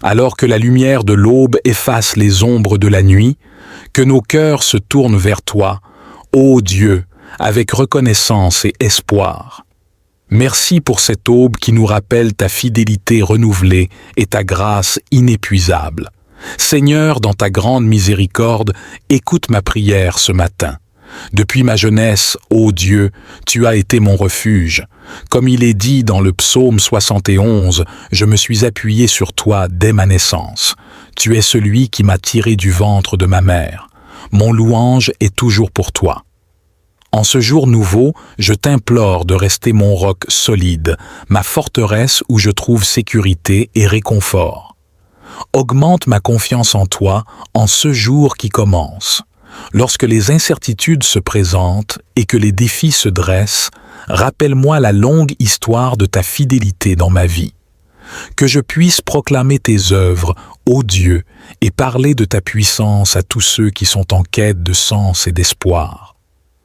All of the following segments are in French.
alors que la lumière de l'aube efface les ombres de la nuit, que nos cœurs se tournent vers toi, ô Dieu, avec reconnaissance et espoir. Merci pour cette aube qui nous rappelle ta fidélité renouvelée et ta grâce inépuisable. Seigneur, dans ta grande miséricorde, écoute ma prière ce matin. Depuis ma jeunesse, ô Dieu, tu as été mon refuge. Comme il est dit dans le psaume 71, je me suis appuyé sur toi dès ma naissance. Tu es celui qui m'a tiré du ventre de ma mère. Mon louange est toujours pour toi. En ce jour nouveau, je t'implore de rester mon roc solide, ma forteresse où je trouve sécurité et réconfort. Augmente ma confiance en toi en ce jour qui commence. Lorsque les incertitudes se présentent et que les défis se dressent, rappelle-moi la longue histoire de ta fidélité dans ma vie. Que je puisse proclamer tes œuvres, ô Dieu, et parler de ta puissance à tous ceux qui sont en quête de sens et d'espoir.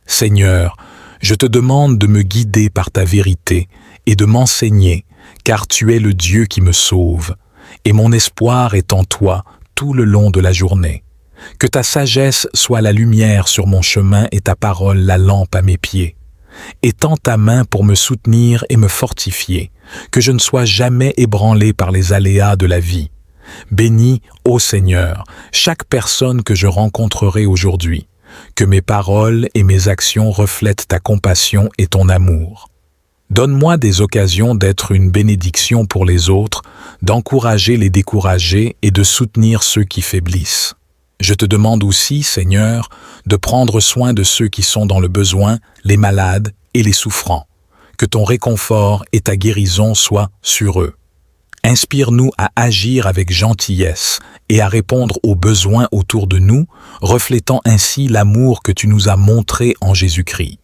Seigneur, je te demande de me guider par ta vérité et de m'enseigner, car tu es le Dieu qui me sauve, et mon espoir est en toi tout le long de la journée. Que ta sagesse soit la lumière sur mon chemin et ta parole la lampe à mes pieds. Étends ta main pour me soutenir et me fortifier, que je ne sois jamais ébranlé par les aléas de la vie. Bénis, ô Seigneur, chaque personne que je rencontrerai aujourd'hui. Que mes paroles et mes actions reflètent ta compassion et ton amour. Donne-moi des occasions d'être une bénédiction pour les autres, d'encourager les découragés et de soutenir ceux qui faiblissent. Je te demande aussi, Seigneur, de prendre soin de ceux qui sont dans le besoin, les malades et les souffrants. Que ton réconfort et ta guérison soient sur eux. Inspire-nous à agir avec gentillesse et à répondre aux besoins autour de nous, reflétant ainsi l'amour que tu nous as montré en Jésus-Christ.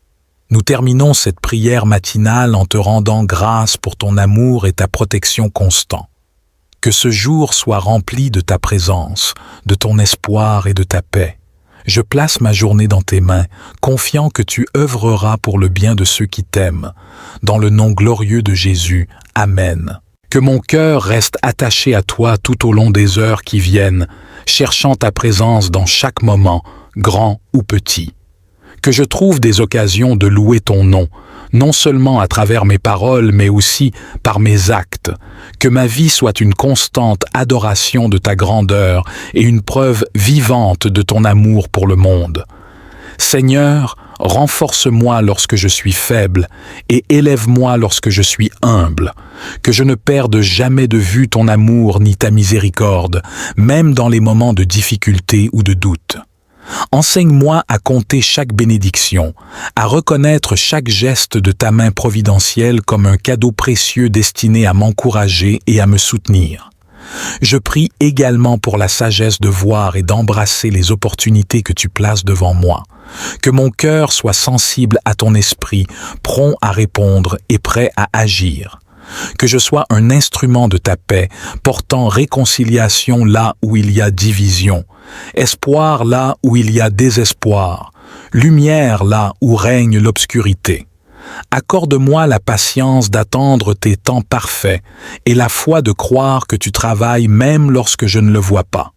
Nous terminons cette prière matinale en te rendant grâce pour ton amour et ta protection constante. Que ce jour soit rempli de ta présence, de ton espoir et de ta paix. Je place ma journée dans tes mains, confiant que tu œuvreras pour le bien de ceux qui t'aiment. Dans le nom glorieux de Jésus, Amen. Que mon cœur reste attaché à toi tout au long des heures qui viennent, cherchant ta présence dans chaque moment, grand ou petit. Que je trouve des occasions de louer ton nom, non seulement à travers mes paroles, mais aussi par mes actes. Que ma vie soit une constante adoration de ta grandeur et une preuve vivante de ton amour pour le monde. Seigneur, renforce-moi lorsque je suis faible et élève-moi lorsque je suis humble. Que je ne perde jamais de vue ton amour ni ta miséricorde, même dans les moments de difficulté ou de doute. Enseigne-moi à compter chaque bénédiction, à reconnaître chaque geste de ta main providentielle comme un cadeau précieux destiné à m'encourager et à me soutenir. Je prie également pour la sagesse de voir et d'embrasser les opportunités que tu places devant moi. Que mon cœur soit sensible à ton esprit, prompt à répondre et prêt à agir. Que je sois un instrument de ta paix, portant réconciliation là où il y a division, espoir là où il y a désespoir, lumière là où règne l'obscurité. Accorde-moi la patience d'attendre tes temps parfaits et la foi de croire que tu travailles même lorsque je ne le vois pas.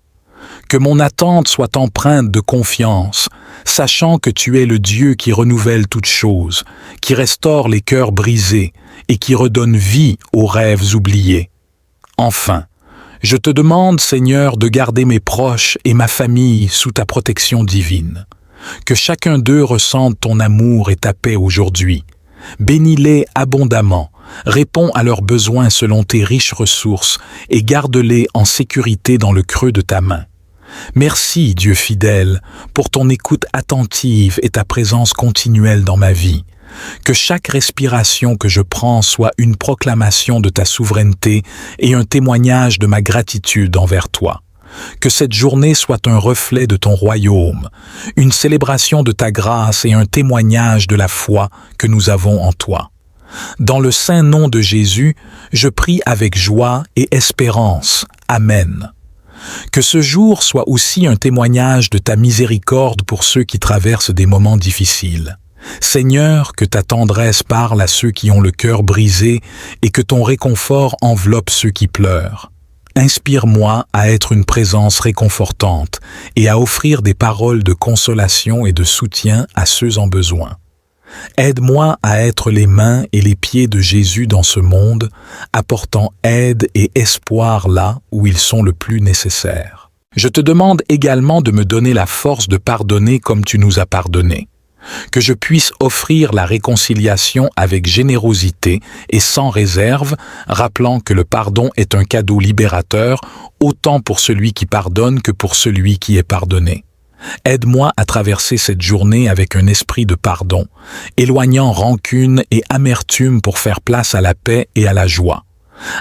Que mon attente soit empreinte de confiance, sachant que tu es le Dieu qui renouvelle toutes choses, qui restaure les cœurs brisés et qui redonne vie aux rêves oubliés. Enfin, je te demande, Seigneur, de garder mes proches et ma famille sous ta protection divine. Que chacun d'eux ressente ton amour et ta paix aujourd'hui. Bénis-les abondamment, réponds à leurs besoins selon tes riches ressources et garde-les en sécurité dans le creux de ta main. Merci, Dieu fidèle, pour ton écoute attentive et ta présence continuelle dans ma vie. Que chaque respiration que je prends soit une proclamation de ta souveraineté et un témoignage de ma gratitude envers toi. Que cette journée soit un reflet de ton royaume, une célébration de ta grâce et un témoignage de la foi que nous avons en toi. Dans le saint nom de Jésus, je prie avec joie et espérance. Amen. Que ce jour soit aussi un témoignage de ta miséricorde pour ceux qui traversent des moments difficiles. Seigneur, que ta tendresse parle à ceux qui ont le cœur brisé et que ton réconfort enveloppe ceux qui pleurent. Inspire-moi à être une présence réconfortante et à offrir des paroles de consolation et de soutien à ceux en besoin. Aide-moi à être les mains et les pieds de Jésus dans ce monde, apportant aide et espoir là où ils sont le plus nécessaires. Je te demande également de me donner la force de pardonner comme tu nous as pardonné. Que je puisse offrir la réconciliation avec générosité et sans réserve, rappelant que le pardon est un cadeau libérateur, autant pour celui qui pardonne que pour celui qui est pardonné. Aide-moi à traverser cette journée avec un esprit de pardon, éloignant rancune et amertume pour faire place à la paix et à la joie.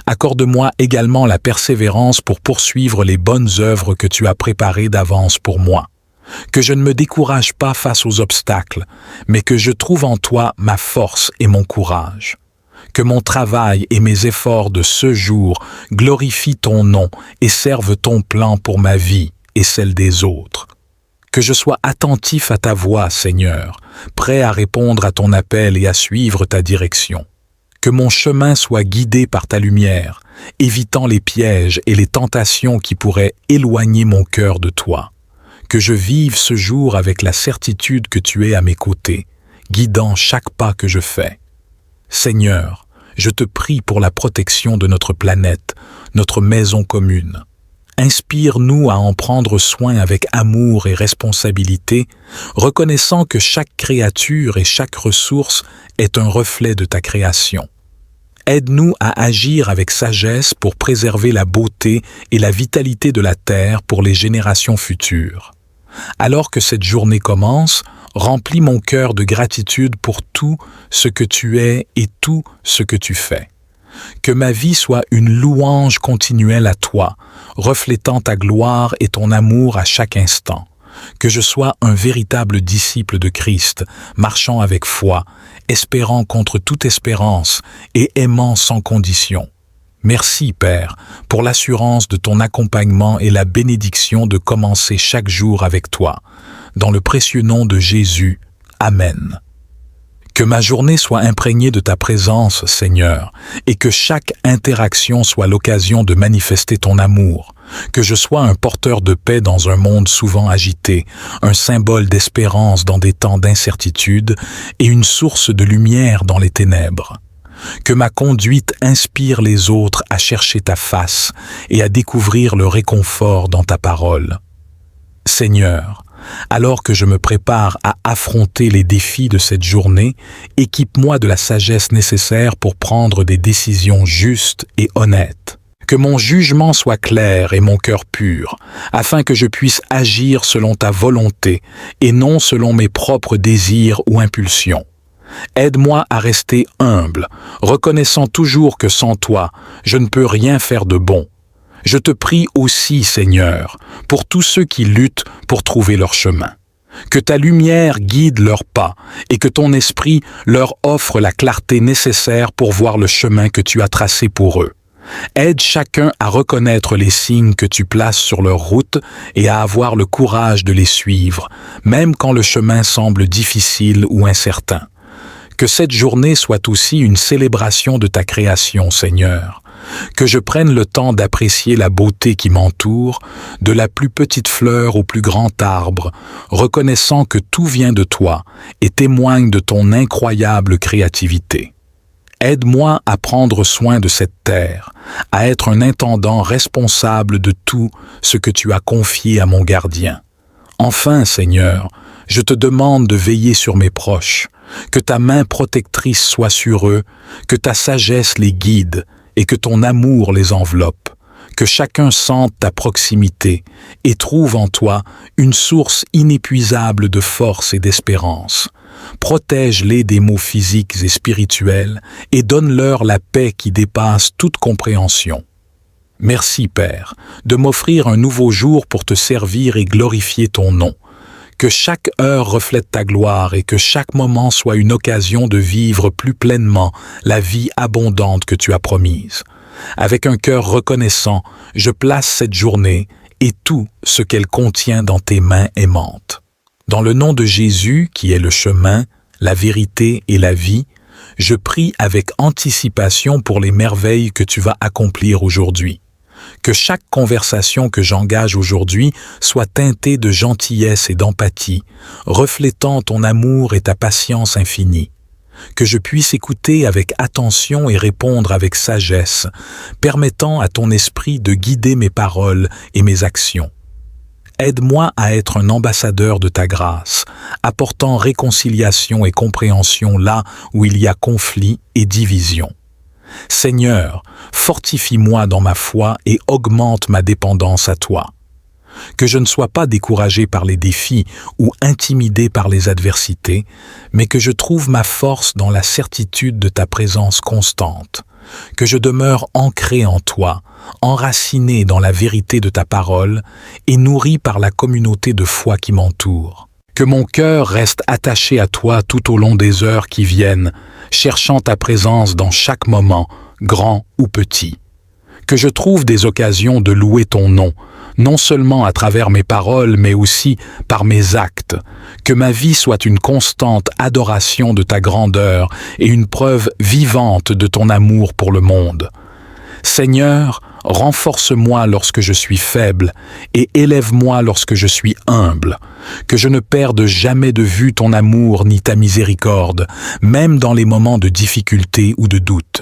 Accorde-moi également la persévérance pour poursuivre les bonnes œuvres que tu as préparées d'avance pour moi. Que je ne me décourage pas face aux obstacles, mais que je trouve en toi ma force et mon courage. Que mon travail et mes efforts de ce jour glorifient ton nom et servent ton plan pour ma vie et celle des autres. Que je sois attentif à ta voix, Seigneur, prêt à répondre à ton appel et à suivre ta direction. Que mon chemin soit guidé par ta lumière, évitant les pièges et les tentations qui pourraient éloigner mon cœur de toi. Que je vive ce jour avec la certitude que tu es à mes côtés, guidant chaque pas que je fais. Seigneur, je te prie pour la protection de notre planète, notre maison commune. Inspire-nous à en prendre soin avec amour et responsabilité, reconnaissant que chaque créature et chaque ressource est un reflet de ta création. Aide-nous à agir avec sagesse pour préserver la beauté et la vitalité de la terre pour les générations futures. Alors que cette journée commence, remplis mon cœur de gratitude pour tout ce que tu es et tout ce que tu fais. Que ma vie soit une louange continuelle à toi, reflétant ta gloire et ton amour à chaque instant. Que je sois un véritable disciple de Christ, marchant avec foi, espérant contre toute espérance et aimant sans condition. Merci, Père, pour l'assurance de ton accompagnement et la bénédiction de commencer chaque jour avec toi. Dans le précieux nom de Jésus. Amen. Que ma journée soit imprégnée de ta présence, Seigneur, et que chaque interaction soit l'occasion de manifester ton amour. Que je sois un porteur de paix dans un monde souvent agité, un symbole d'espérance dans des temps d'incertitude et une source de lumière dans les ténèbres. Que ma conduite inspire les autres à chercher ta face et à découvrir le réconfort dans ta parole. Seigneur, alors que je me prépare à affronter les défis de cette journée, équipe-moi de la sagesse nécessaire pour prendre des décisions justes et honnêtes. Que mon jugement soit clair et mon cœur pur, afin que je puisse agir selon ta volonté et non selon mes propres désirs ou impulsions. Aide-moi à rester humble, reconnaissant toujours que sans toi, je ne peux rien faire de bon. Je te prie aussi, Seigneur, pour tous ceux qui luttent pour trouver leur chemin. Que ta lumière guide leurs pas et que ton esprit leur offre la clarté nécessaire pour voir le chemin que tu as tracé pour eux. Aide chacun à reconnaître les signes que tu places sur leur route et à avoir le courage de les suivre, même quand le chemin semble difficile ou incertain. Que cette journée soit aussi une célébration de ta création, Seigneur. Que je prenne le temps d'apprécier la beauté qui m'entoure, de la plus petite fleur au plus grand arbre, reconnaissant que tout vient de toi et témoigne de ton incroyable créativité. Aide-moi à prendre soin de cette terre, à être un intendant responsable de tout ce que tu as confié à mon gardien. Enfin, Seigneur, je te demande de veiller sur mes proches, que ta main protectrice soit sur eux, que ta sagesse les guide et que ton amour les enveloppe, que chacun sente ta proximité et trouve en toi une source inépuisable de force et d'espérance. Protège-les des maux physiques et spirituels et donne-leur la paix qui dépasse toute compréhension. Merci, Père, de m'offrir un nouveau jour pour te servir et glorifier ton nom. Que chaque heure reflète ta gloire et que chaque moment soit une occasion de vivre plus pleinement la vie abondante que tu as promise. Avec un cœur reconnaissant, je place cette journée et tout ce qu'elle contient dans tes mains aimantes. Dans le nom de Jésus, qui est le chemin, la vérité et la vie, je prie avec anticipation pour les merveilles que tu vas accomplir aujourd'hui. Que chaque conversation que j'engage aujourd'hui soit teintée de gentillesse et d'empathie, reflétant ton amour et ta patience infinie. Que je puisse écouter avec attention et répondre avec sagesse, permettant à ton esprit de guider mes paroles et mes actions. Aide-moi à être un ambassadeur de ta grâce, apportant réconciliation et compréhension là où il y a conflit et division. Seigneur, fortifie-moi dans ma foi et augmente ma dépendance à toi. Que je ne sois pas découragé par les défis ou intimidé par les adversités, mais que je trouve ma force dans la certitude de ta présence constante. Que je demeure ancré en toi, enraciné dans la vérité de ta parole et nourri par la communauté de foi qui m'entoure. Que mon cœur reste attaché à toi tout au long des heures qui viennent, cherchant ta présence dans chaque moment, grand ou petit. Que je trouve des occasions de louer ton nom, non seulement à travers mes paroles, mais aussi par mes actes. Que ma vie soit une constante adoration de ta grandeur et une preuve vivante de ton amour pour le monde. Seigneur, renforce-moi lorsque je suis faible et élève-moi lorsque je suis humble. Que je ne perde jamais de vue ton amour ni ta miséricorde, même dans les moments de difficulté ou de doute.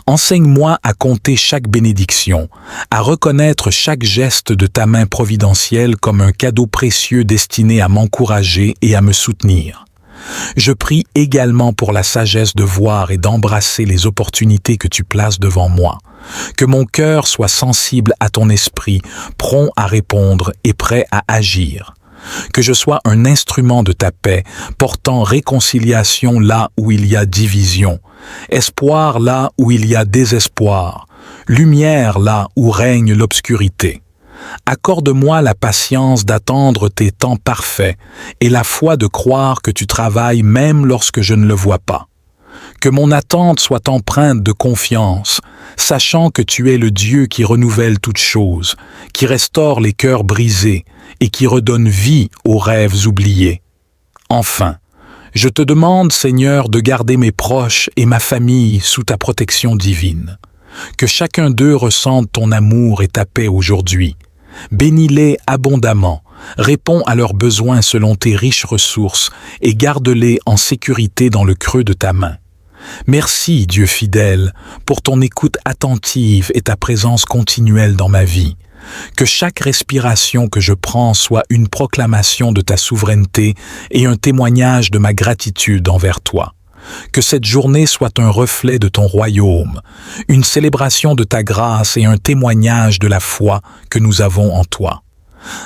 Enseigne-moi à compter chaque bénédiction, à reconnaître chaque geste de ta main providentielle comme un cadeau précieux destiné à m'encourager et à me soutenir. Je prie également pour la sagesse de voir et d'embrasser les opportunités que tu places devant moi. Que mon cœur soit sensible à ton esprit, prompt à répondre et prêt à agir. Que je sois un instrument de ta paix, portant réconciliation là où il y a division, espoir là où il y a désespoir, lumière là où règne l'obscurité. Accorde-moi la patience d'attendre tes temps parfaits et la foi de croire que tu travailles même lorsque je ne le vois pas. Que mon attente soit empreinte de confiance, sachant que tu es le Dieu qui renouvelle toutes choses, qui restaure les cœurs brisés et qui redonne vie aux rêves oubliés. Enfin, je te demande, Seigneur, de garder mes proches et ma famille sous ta protection divine. Que chacun d'eux ressente ton amour et ta paix aujourd'hui. Bénis-les abondamment, réponds à leurs besoins selon tes riches ressources et garde-les en sécurité dans le creux de ta main. Merci, Dieu fidèle, pour ton écoute attentive et ta présence continuelle dans ma vie. Que chaque respiration que je prends soit une proclamation de ta souveraineté et un témoignage de ma gratitude envers toi. Que cette journée soit un reflet de ton royaume, une célébration de ta grâce et un témoignage de la foi que nous avons en toi.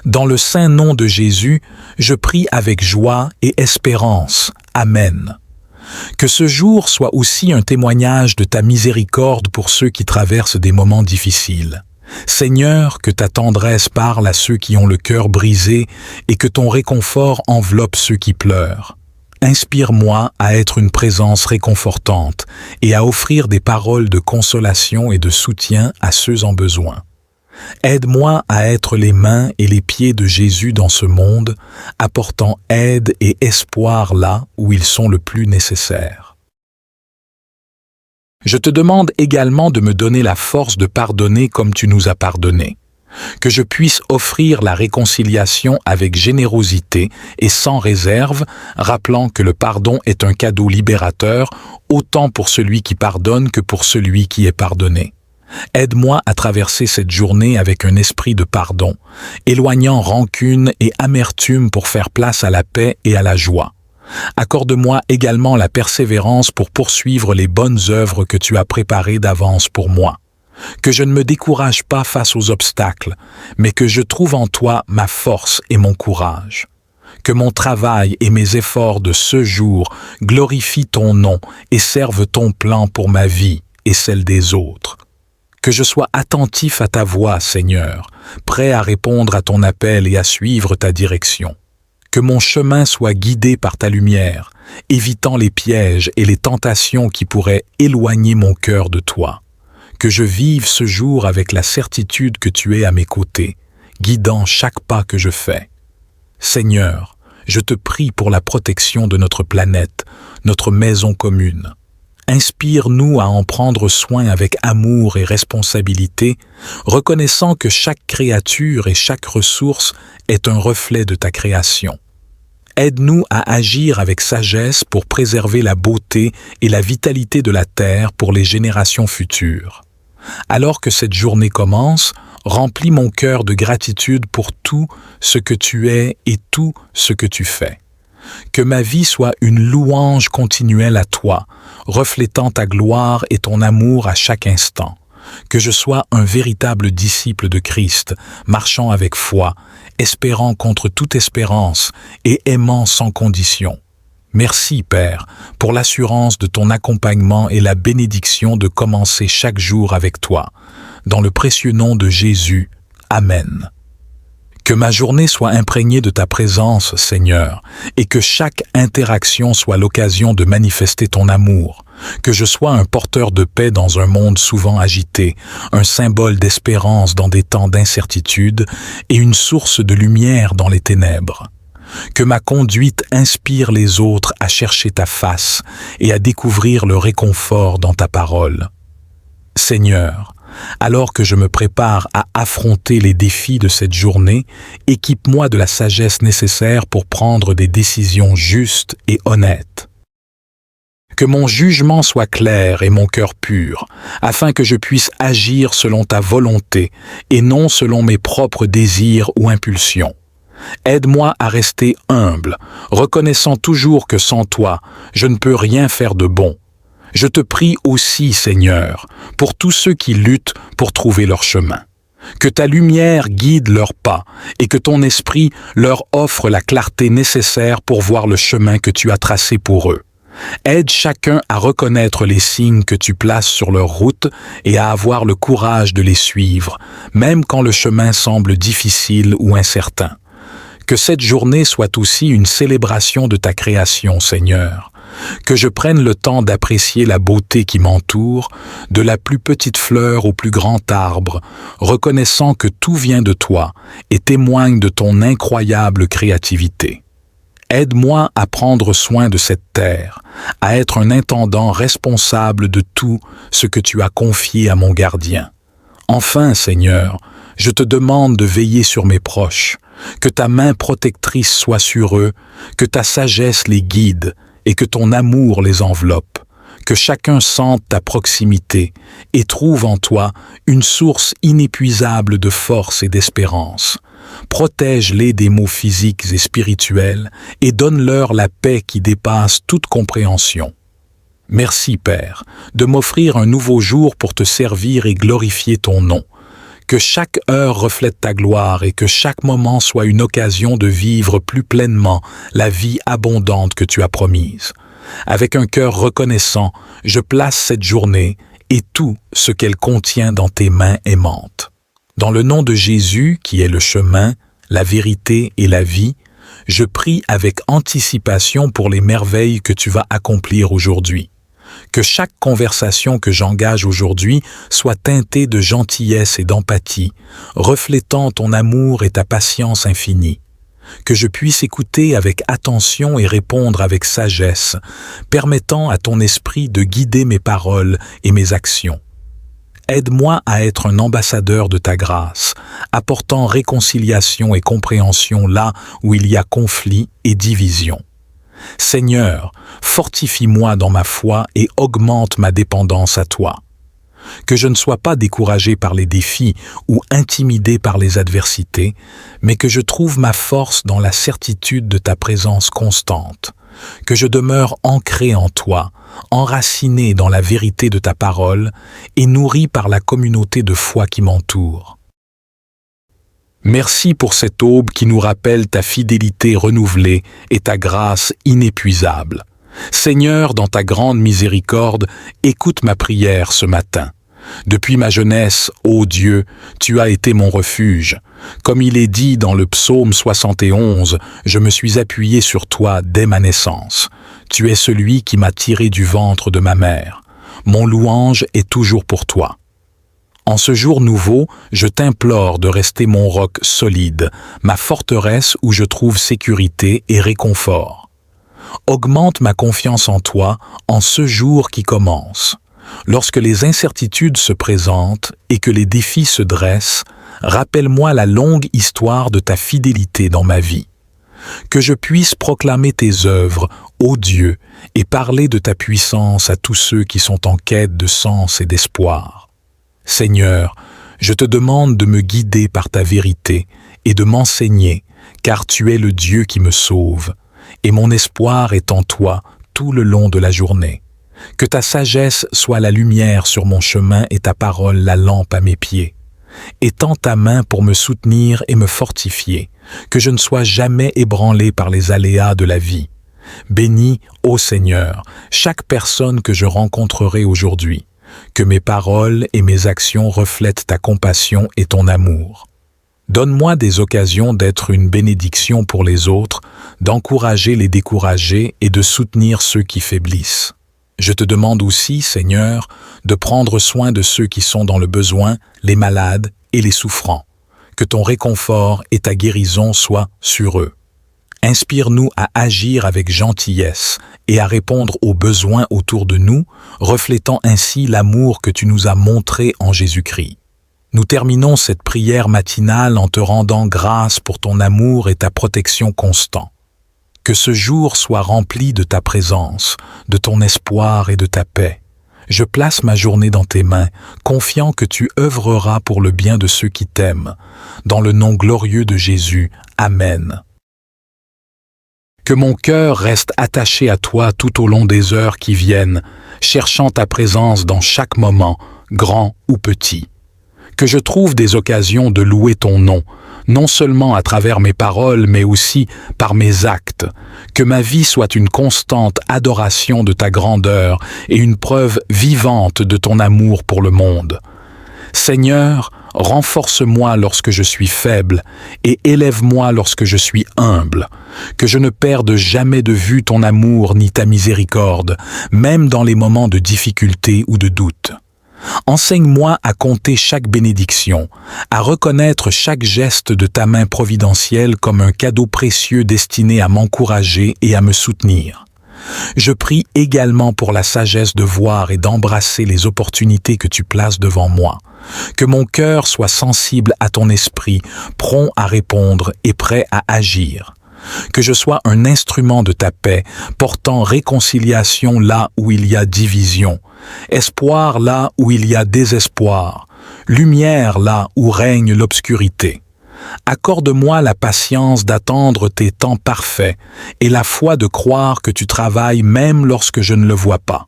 Dans le saint nom de Jésus, je prie avec joie et espérance. Amen. Que ce jour soit aussi un témoignage de ta miséricorde pour ceux qui traversent des moments difficiles. Seigneur, que ta tendresse parle à ceux qui ont le cœur brisé et que ton réconfort enveloppe ceux qui pleurent. Inspire-moi à être une présence réconfortante et à offrir des paroles de consolation et de soutien à ceux en besoin. Aide-moi à être les mains et les pieds de Jésus dans ce monde, apportant aide et espoir là où ils sont le plus nécessaires. Je te demande également de me donner la force de pardonner comme tu nous as pardonné. Que je puisse offrir la réconciliation avec générosité et sans réserve, rappelant que le pardon est un cadeau libérateur, autant pour celui qui pardonne que pour celui qui est pardonné. Aide-moi à traverser cette journée avec un esprit de pardon, éloignant rancune et amertume pour faire place à la paix et à la joie. Accorde-moi également la persévérance pour poursuivre les bonnes œuvres que tu as préparées d'avance pour moi. Que je ne me décourage pas face aux obstacles, mais que je trouve en toi ma force et mon courage. Que mon travail et mes efforts de ce jour glorifient ton nom et servent ton plan pour ma vie et celle des autres. Que je sois attentif à ta voix, Seigneur, prêt à répondre à ton appel et à suivre ta direction. Que mon chemin soit guidé par ta lumière, évitant les pièges et les tentations qui pourraient éloigner mon cœur de toi. Que je vive ce jour avec la certitude que tu es à mes côtés, guidant chaque pas que je fais. Seigneur, je te prie pour la protection de notre planète, notre maison commune. Inspire-nous à en prendre soin avec amour et responsabilité, reconnaissant que chaque créature et chaque ressource est un reflet de ta création. Aide-nous à agir avec sagesse pour préserver la beauté et la vitalité de la terre pour les générations futures. Alors que cette journée commence, remplis mon cœur de gratitude pour tout ce que tu es et tout ce que tu fais. Que ma vie soit une louange continuelle à toi, reflétant ta gloire et ton amour à chaque instant. Que je sois un véritable disciple de Christ, marchant avec foi, espérant contre toute espérance et aimant sans condition. Merci, Père, pour l'assurance de ton accompagnement et la bénédiction de commencer chaque jour avec toi. Dans le précieux nom de Jésus. Amen. Que ma journée soit imprégnée de ta présence, Seigneur, et que chaque interaction soit l'occasion de manifester ton amour. Que je sois un porteur de paix dans un monde souvent agité, un symbole d'espérance dans des temps d'incertitude et une source de lumière dans les ténèbres. Que ma conduite inspire les autres à chercher ta face et à découvrir le réconfort dans ta parole. Seigneur, alors que je me prépare à affronter les défis de cette journée, équipe-moi de la sagesse nécessaire pour prendre des décisions justes et honnêtes. Que mon jugement soit clair et mon cœur pur, afin que je puisse agir selon ta volonté et non selon mes propres désirs ou impulsions. Aide-moi à rester humble, reconnaissant toujours que sans toi, je ne peux rien faire de bon. Je te prie aussi, Seigneur, pour tous ceux qui luttent pour trouver leur chemin. Que ta lumière guide leurs pas et que ton esprit leur offre la clarté nécessaire pour voir le chemin que tu as tracé pour eux. Aide chacun à reconnaître les signes que tu places sur leur route et à avoir le courage de les suivre, même quand le chemin semble difficile ou incertain. Que cette journée soit aussi une célébration de ta création, Seigneur. Que je prenne le temps d'apprécier la beauté qui m'entoure, de la plus petite fleur au plus grand arbre, reconnaissant que tout vient de toi et témoigne de ton incroyable créativité. Aide-moi à prendre soin de cette terre, à être un intendant responsable de tout ce que tu as confié à mon gardien. Enfin, Seigneur, je te demande de veiller sur mes proches, que ta main protectrice soit sur eux, que ta sagesse les guide et que ton amour les enveloppe, que chacun sente ta proximité et trouve en toi une source inépuisable de force et d'espérance. Protège-les des maux physiques et spirituels et donne-leur la paix qui dépasse toute compréhension. Merci, Père, de m'offrir un nouveau jour pour te servir et glorifier ton nom. Que chaque heure reflète ta gloire et que chaque moment soit une occasion de vivre plus pleinement la vie abondante que tu as promise. Avec un cœur reconnaissant, je place cette journée et tout ce qu'elle contient dans tes mains aimantes. Dans le nom de Jésus, qui est le chemin, la vérité et la vie, je prie avec anticipation pour les merveilles que tu vas accomplir aujourd'hui. Que chaque conversation que j'engage aujourd'hui soit teintée de gentillesse et d'empathie, reflétant ton amour et ta patience infinie. Que je puisse écouter avec attention et répondre avec sagesse, permettant à ton esprit de guider mes paroles et mes actions. Aide-moi à être un ambassadeur de ta grâce, apportant réconciliation et compréhension là où il y a conflit et division. Seigneur, fortifie-moi dans ma foi et augmente ma dépendance à toi. Que je ne sois pas découragé par les défis ou intimidé par les adversités, mais que je trouve ma force dans la certitude de ta présence constante. Que je demeure ancré en toi, enraciné dans la vérité de ta parole et nourri par la communauté de foi qui m'entoure. Merci pour cette aube qui nous rappelle ta fidélité renouvelée et ta grâce inépuisable. Seigneur, dans ta grande miséricorde, écoute ma prière ce matin. Depuis ma jeunesse, ô Dieu, tu as été mon refuge. Comme il est dit dans le psaume 71, je me suis appuyé sur toi dès ma naissance. Tu es celui qui m'a tiré du ventre de ma mère. Mon louange est toujours pour toi. En ce jour nouveau, je t'implore de rester mon roc solide, ma forteresse où je trouve sécurité et réconfort. Augmente ma confiance en toi en ce jour qui commence. Lorsque les incertitudes se présentent et que les défis se dressent, rappelle-moi la longue histoire de ta fidélité dans ma vie. Que je puisse proclamer tes œuvres, ô Dieu, et parler de ta puissance à tous ceux qui sont en quête de sens et d'espoir. Seigneur, je te demande de me guider par ta vérité et de m'enseigner, car tu es le Dieu qui me sauve, et mon espoir est en toi tout le long de la journée. Que ta sagesse soit la lumière sur mon chemin et ta parole la lampe à mes pieds. Étends ta main pour me soutenir et me fortifier, que je ne sois jamais ébranlé par les aléas de la vie. Bénis, ô Seigneur, chaque personne que je rencontrerai aujourd'hui, que mes paroles et mes actions reflètent ta compassion et ton amour. Donne-moi des occasions d'être une bénédiction pour les autres, d'encourager les découragés et de soutenir ceux qui faiblissent. Je te demande aussi, Seigneur, de prendre soin de ceux qui sont dans le besoin, les malades et les souffrants. Que ton réconfort et ta guérison soient sur eux. Inspire-nous à agir avec gentillesse et à répondre aux besoins autour de nous, reflétant ainsi l'amour que tu nous as montré en Jésus-Christ. Nous terminons cette prière matinale en te rendant grâce pour ton amour et ta protection constants. Que ce jour soit rempli de ta présence, de ton espoir et de ta paix. Je place ma journée dans tes mains, confiant que tu œuvreras pour le bien de ceux qui t'aiment. Dans le nom glorieux de Jésus, Amen. Que mon cœur reste attaché à toi tout au long des heures qui viennent, cherchant ta présence dans chaque moment, grand ou petit. Que je trouve des occasions de louer ton nom, non seulement à travers mes paroles, mais aussi par mes actes. Que ma vie soit une constante adoration de ta grandeur et une preuve vivante de ton amour pour le monde. Seigneur, renforce-moi lorsque je suis faible et élève-moi lorsque je suis humble. Que je ne perde jamais de vue ton amour ni ta miséricorde, même dans les moments de difficulté ou de doute. Enseigne-moi à compter chaque bénédiction, à reconnaître chaque geste de ta main providentielle comme un cadeau précieux destiné à m'encourager et à me soutenir. Je prie également pour la sagesse de voir et d'embrasser les opportunités que tu places devant moi. Que mon cœur soit sensible à ton esprit, prompt à répondre et prêt à agir. Que je sois un instrument de ta paix, portant réconciliation là où il y a division, espoir là où il y a désespoir, lumière là où règne l'obscurité. Accorde-moi la patience d'attendre tes temps parfaits et la foi de croire que tu travailles même lorsque je ne le vois pas.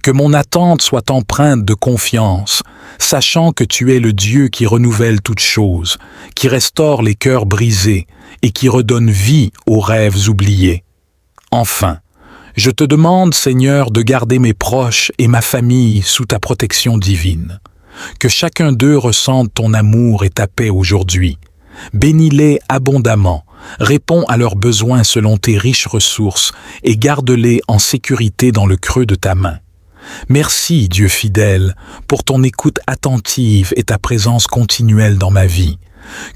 Que mon attente soit empreinte de confiance, sachant que tu es le Dieu qui renouvelle toutes choses, qui restaure les cœurs brisés et qui redonne vie aux rêves oubliés. Enfin, je te demande, Seigneur, de garder mes proches et ma famille sous ta protection divine. Que chacun d'eux ressente ton amour et ta paix aujourd'hui. Bénis-les abondamment, réponds à leurs besoins selon tes riches ressources et garde-les en sécurité dans le creux de ta main. Merci, Dieu fidèle, pour ton écoute attentive et ta présence continuelle dans ma vie.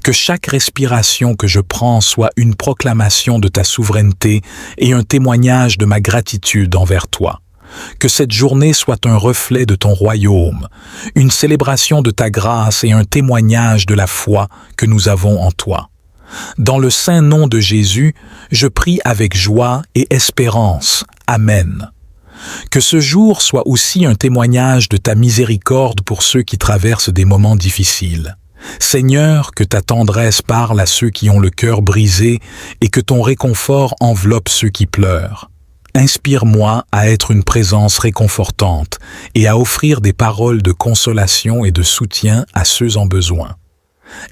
Que chaque respiration que je prends soit une proclamation de ta souveraineté et un témoignage de ma gratitude envers toi. Que cette journée soit un reflet de ton royaume, une célébration de ta grâce et un témoignage de la foi que nous avons en toi. Dans le saint nom de Jésus, je prie avec joie et espérance. Amen. Que ce jour soit aussi un témoignage de ta miséricorde pour ceux qui traversent des moments difficiles. Seigneur, que ta tendresse parle à ceux qui ont le cœur brisé et que ton réconfort enveloppe ceux qui pleurent. Inspire-moi à être une présence réconfortante et à offrir des paroles de consolation et de soutien à ceux en besoin.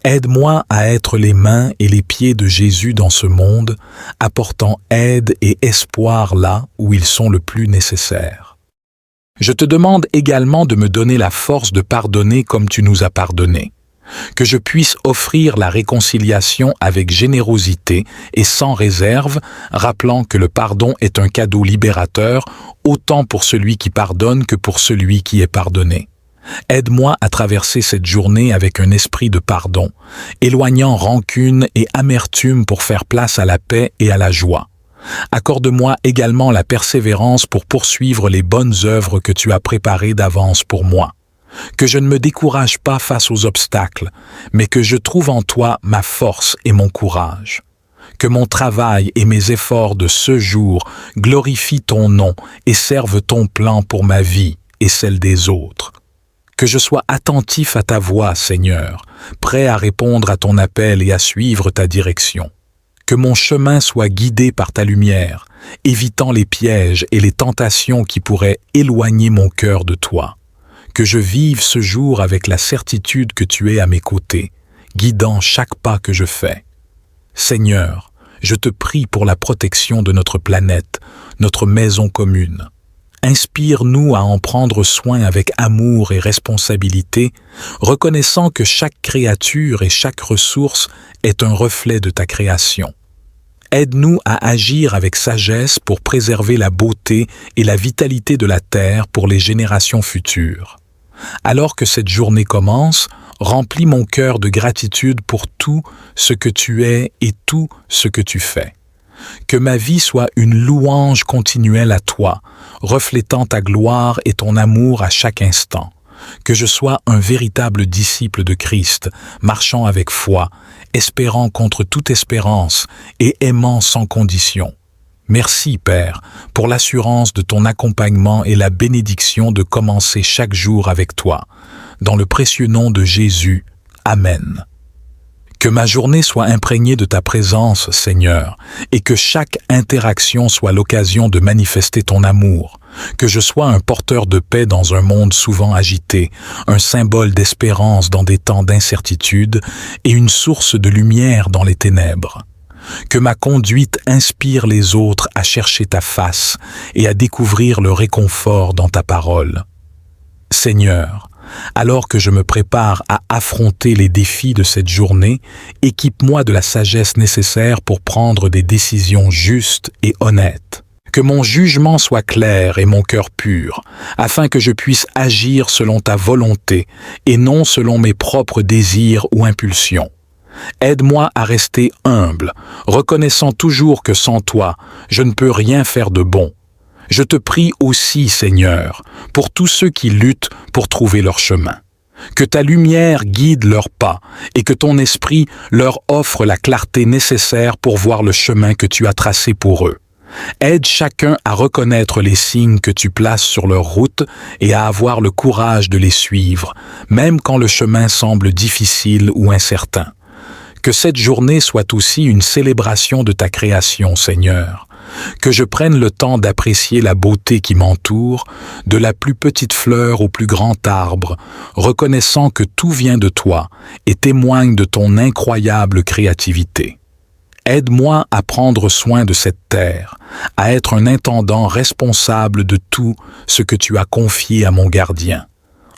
Aide-moi à être les mains et les pieds de Jésus dans ce monde, apportant aide et espoir là où ils sont le plus nécessaires. Je te demande également de me donner la force de pardonner comme tu nous as pardonné. Que je puisse offrir la réconciliation avec générosité et sans réserve, rappelant que le pardon est un cadeau libérateur, autant pour celui qui pardonne que pour celui qui est pardonné. Aide-moi à traverser cette journée avec un esprit de pardon, éloignant rancune et amertume pour faire place à la paix et à la joie. Accorde-moi également la persévérance pour poursuivre les bonnes œuvres que tu as préparées d'avance pour moi. Que je ne me décourage pas face aux obstacles, mais que je trouve en toi ma force et mon courage. Que mon travail et mes efforts de ce jour glorifient ton nom et servent ton plan pour ma vie et celle des autres. Que je sois attentif à ta voix, Seigneur, prêt à répondre à ton appel et à suivre ta direction. Que mon chemin soit guidé par ta lumière, évitant les pièges et les tentations qui pourraient éloigner mon cœur de toi. Que je vive ce jour avec la certitude que tu es à mes côtés, guidant chaque pas que je fais. Seigneur, je te prie pour la protection de notre planète, notre maison commune. Inspire-nous à en prendre soin avec amour et responsabilité, reconnaissant que chaque créature et chaque ressource est un reflet de ta création. Aide-nous à agir avec sagesse pour préserver la beauté et la vitalité de la terre pour les générations futures. Alors que cette journée commence, remplis mon cœur de gratitude pour tout ce que tu es et tout ce que tu fais. Que ma vie soit une louange continuelle à toi, reflétant ta gloire et ton amour à chaque instant. Que je sois un véritable disciple de Christ, marchant avec foi, espérant contre toute espérance et aimant sans condition. Merci, Père, pour l'assurance de ton accompagnement et la bénédiction de commencer chaque jour avec toi. Dans le précieux nom de Jésus. Amen. Que ma journée soit imprégnée de ta présence, Seigneur, et que chaque interaction soit l'occasion de manifester ton amour. Que je sois un porteur de paix dans un monde souvent agité, un symbole d'espérance dans des temps d'incertitude et une source de lumière dans les ténèbres. Que ma conduite inspire les autres à chercher ta face et à découvrir le réconfort dans ta parole. Seigneur, alors que je me prépare à affronter les défis de cette journée, équipe-moi de la sagesse nécessaire pour prendre des décisions justes et honnêtes. Que mon jugement soit clair et mon cœur pur, afin que je puisse agir selon ta volonté et non selon mes propres désirs ou impulsions. Aide-moi à rester humble, reconnaissant toujours que sans toi, je ne peux rien faire de bon. Je te prie aussi, Seigneur, pour tous ceux qui luttent pour trouver leur chemin. Que ta lumière guide leurs pas et que ton esprit leur offre la clarté nécessaire pour voir le chemin que tu as tracé pour eux. Aide chacun à reconnaître les signes que tu places sur leur route et à avoir le courage de les suivre, même quand le chemin semble difficile ou incertain. Que cette journée soit aussi une célébration de ta création, Seigneur. Que je prenne le temps d'apprécier la beauté qui m'entoure, de la plus petite fleur au plus grand arbre, reconnaissant que tout vient de toi et témoigne de ton incroyable créativité. Aide-moi à prendre soin de cette terre, à être un intendant responsable de tout ce que tu as confié à mon gardien.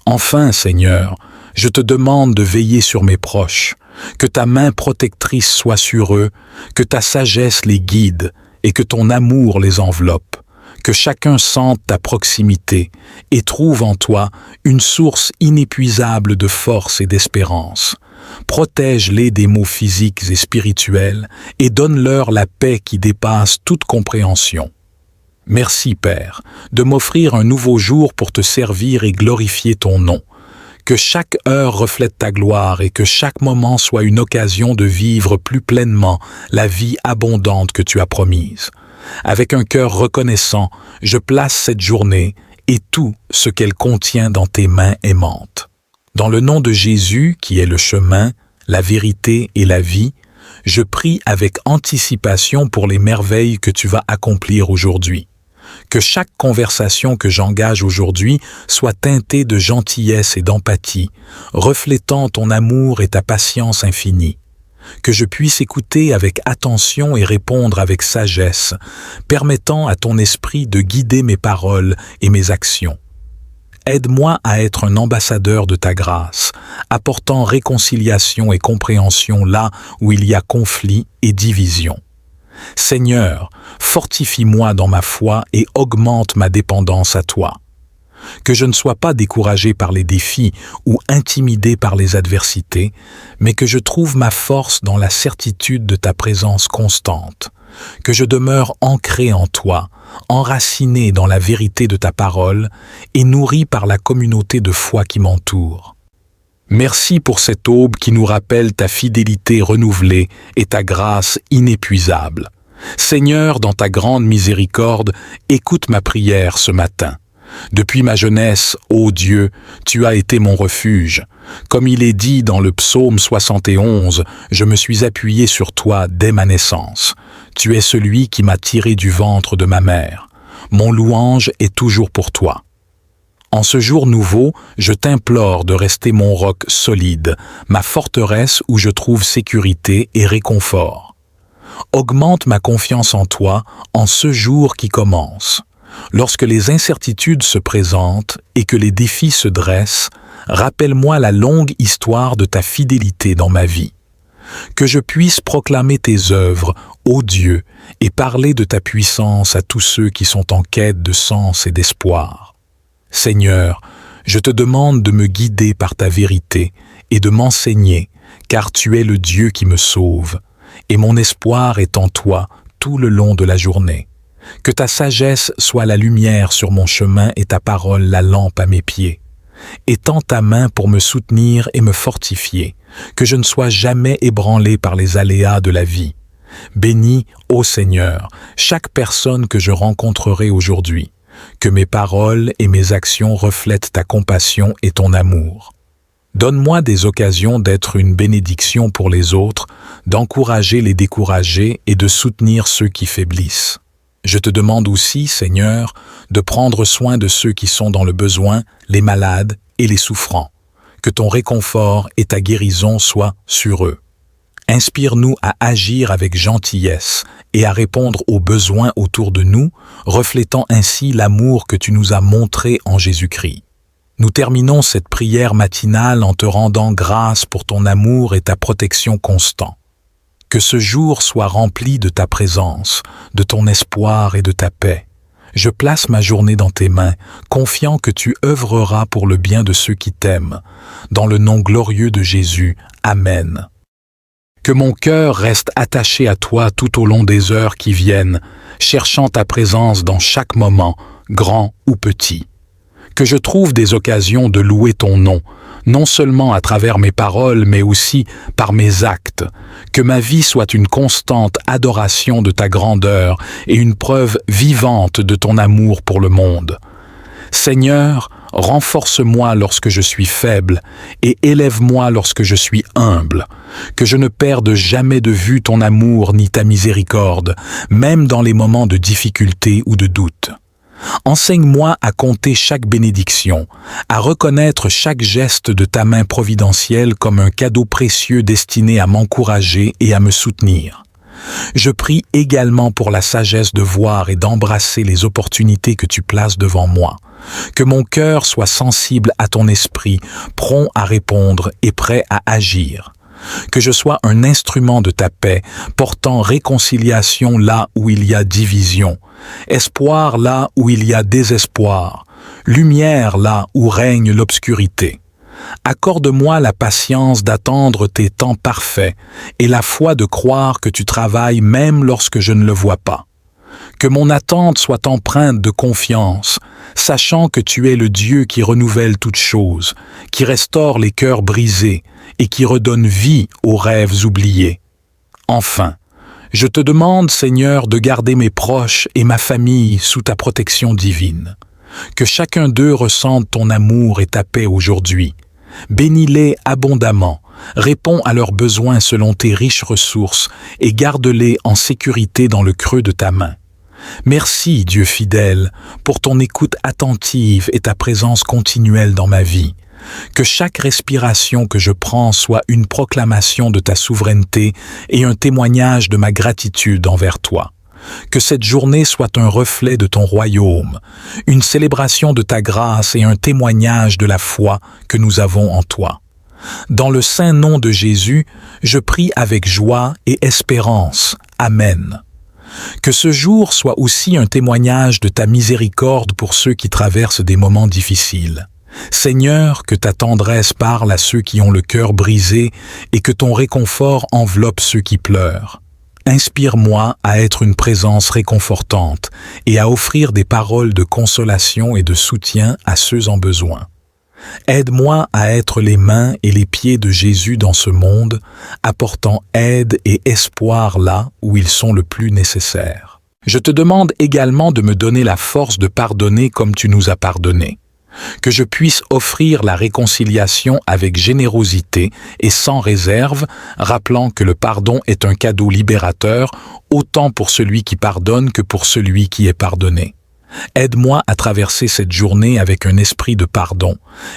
Enfin, Seigneur, je te demande de veiller sur mes proches, que ta main protectrice soit sur eux, que ta sagesse les guide et que ton amour les enveloppe, que chacun sente ta proximité et trouve en toi une source inépuisable de force et d'espérance. Protège-les des maux physiques et spirituels et donne-leur la paix qui dépasse toute compréhension. Merci, Père, de m'offrir un nouveau jour pour te servir et glorifier ton nom. Que chaque heure reflète ta gloire et que chaque moment soit une occasion de vivre plus pleinement la vie abondante que tu as promise. Avec un cœur reconnaissant, je place cette journée et tout ce qu'elle contient dans tes mains aimantes. Dans le nom de Jésus, qui est le chemin, la vérité et la vie, je prie avec anticipation pour les merveilles que tu vas accomplir aujourd'hui. Que chaque conversation que j'engage aujourd'hui soit teintée de gentillesse et d'empathie, reflétant ton amour et ta patience infinie. Que je puisse écouter avec attention et répondre avec sagesse, permettant à ton esprit de guider mes paroles et mes actions. Aide-moi à être un ambassadeur de ta grâce, apportant réconciliation et compréhension là où il y a conflit et division. Seigneur, fortifie-moi dans ma foi et augmente ma dépendance à toi. Que je ne sois pas découragé par les défis ou intimidé par les adversités, mais que je trouve ma force dans la certitude de ta présence constante. que je demeure ancré en toi, enraciné dans la vérité de ta parole et nourri par la communauté de foi qui m'entoure. Merci pour cette aube qui nous rappelle ta fidélité renouvelée et ta grâce inépuisable. Seigneur, dans ta grande miséricorde, écoute ma prière ce matin. Depuis ma jeunesse, ô Dieu, tu as été mon refuge. Comme il est dit dans le psaume 71, je me suis appuyé sur toi dès ma naissance. Tu es celui qui m'a tiré du ventre de ma mère. Mon louange est toujours pour toi. En ce jour nouveau, je t'implore de rester mon roc solide, ma forteresse où je trouve sécurité et réconfort. Augmente ma confiance en toi en ce jour qui commence. Lorsque les incertitudes se présentent et que les défis se dressent, rappelle-moi la longue histoire de ta fidélité dans ma vie. Que je puisse proclamer tes œuvres, ô Dieu, et parler de ta puissance à tous ceux qui sont en quête de sens et d'espoir. Seigneur, je te demande de me guider par ta vérité et de m'enseigner, car tu es le Dieu qui me sauve, et mon espoir est en toi tout le long de la journée. Que ta sagesse soit la lumière sur mon chemin et ta parole la lampe à mes pieds. Étends ta main pour me soutenir et me fortifier, que je ne sois jamais ébranlé par les aléas de la vie. Bénis, ô Seigneur, chaque personne que je rencontrerai aujourd'hui. Que mes paroles et mes actions reflètent ta compassion et ton amour. Donne-moi des occasions d'être une bénédiction pour les autres, d'encourager les découragés et de soutenir ceux qui faiblissent. Je te demande aussi, Seigneur, de prendre soin de ceux qui sont dans le besoin, les malades et les souffrants. Que ton réconfort et ta guérison soient sur eux. Inspire-nous à agir avec gentillesse et à répondre aux besoins autour de nous, reflétant ainsi l'amour que tu nous as montré en Jésus-Christ. Nous terminons cette prière matinale en te rendant grâce pour ton amour et ta protection constants. Que ce jour soit rempli de ta présence, de ton espoir et de ta paix. Je place ma journée dans tes mains, confiant que tu œuvreras pour le bien de ceux qui t'aiment. Dans le nom glorieux de Jésus, Amen. Que mon cœur reste attaché à toi tout au long des heures qui viennent, cherchant ta présence dans chaque moment, grand ou petit. Que je trouve des occasions de louer ton nom, non seulement à travers mes paroles, mais aussi par mes actes. Que ma vie soit une constante adoration de ta grandeur et une preuve vivante de ton amour pour le monde. Seigneur, renforce-moi lorsque je suis faible et élève-moi lorsque je suis humble. Que je ne perde jamais de vue ton amour ni ta miséricorde, même dans les moments de difficulté ou de doute. Enseigne-moi à compter chaque bénédiction, à reconnaître chaque geste de ta main providentielle comme un cadeau précieux destiné à m'encourager et à me soutenir. Je prie également pour la sagesse de voir et d'embrasser les opportunités que tu places devant moi. Que mon cœur soit sensible à ton esprit, prompt à répondre et prêt à agir. Que je sois un instrument de ta paix, portant réconciliation là où il y a division, espoir là où il y a désespoir, lumière là où règne l'obscurité. Accorde-moi la patience d'attendre tes temps parfaits et la foi de croire que tu travailles même lorsque je ne le vois pas. Que mon attente soit empreinte de confiance, sachant que tu es le Dieu qui renouvelle toutes choses, qui restaure les cœurs brisés et qui redonne vie aux rêves oubliés. Enfin, je te demande, Seigneur, de garder mes proches et ma famille sous ta protection divine. Que chacun d'eux ressente ton amour et ta paix aujourd'hui. Bénis-les abondamment, réponds à leurs besoins selon tes riches ressources et garde-les en sécurité dans le creux de ta main. Merci, Dieu fidèle, pour ton écoute attentive et ta présence continuelle dans ma vie. Que chaque respiration que je prends soit une proclamation de ta souveraineté et un témoignage de ma gratitude envers toi. Que cette journée soit un reflet de ton royaume, une célébration de ta grâce et un témoignage de la foi que nous avons en toi. Dans le saint nom de Jésus, je prie avec joie et espérance. Amen. Que ce jour soit aussi un témoignage de ta miséricorde pour ceux qui traversent des moments difficiles. Seigneur, que ta tendresse parle à ceux qui ont le cœur brisé et que ton réconfort enveloppe ceux qui pleurent. Inspire-moi à être une présence réconfortante et à offrir des paroles de consolation et de soutien à ceux en besoin. Aide-moi à être les mains et les pieds de Jésus dans ce monde, apportant aide et espoir là où ils sont le plus nécessaires. Je te demande également de me donner la force de pardonner comme tu nous as pardonné. Que je puisse offrir la réconciliation avec générosité et sans réserve, rappelant que le pardon est un cadeau libérateur, autant pour celui qui pardonne que pour celui qui est pardonné. Aide-moi à traverser cette journée avec un esprit de pardon,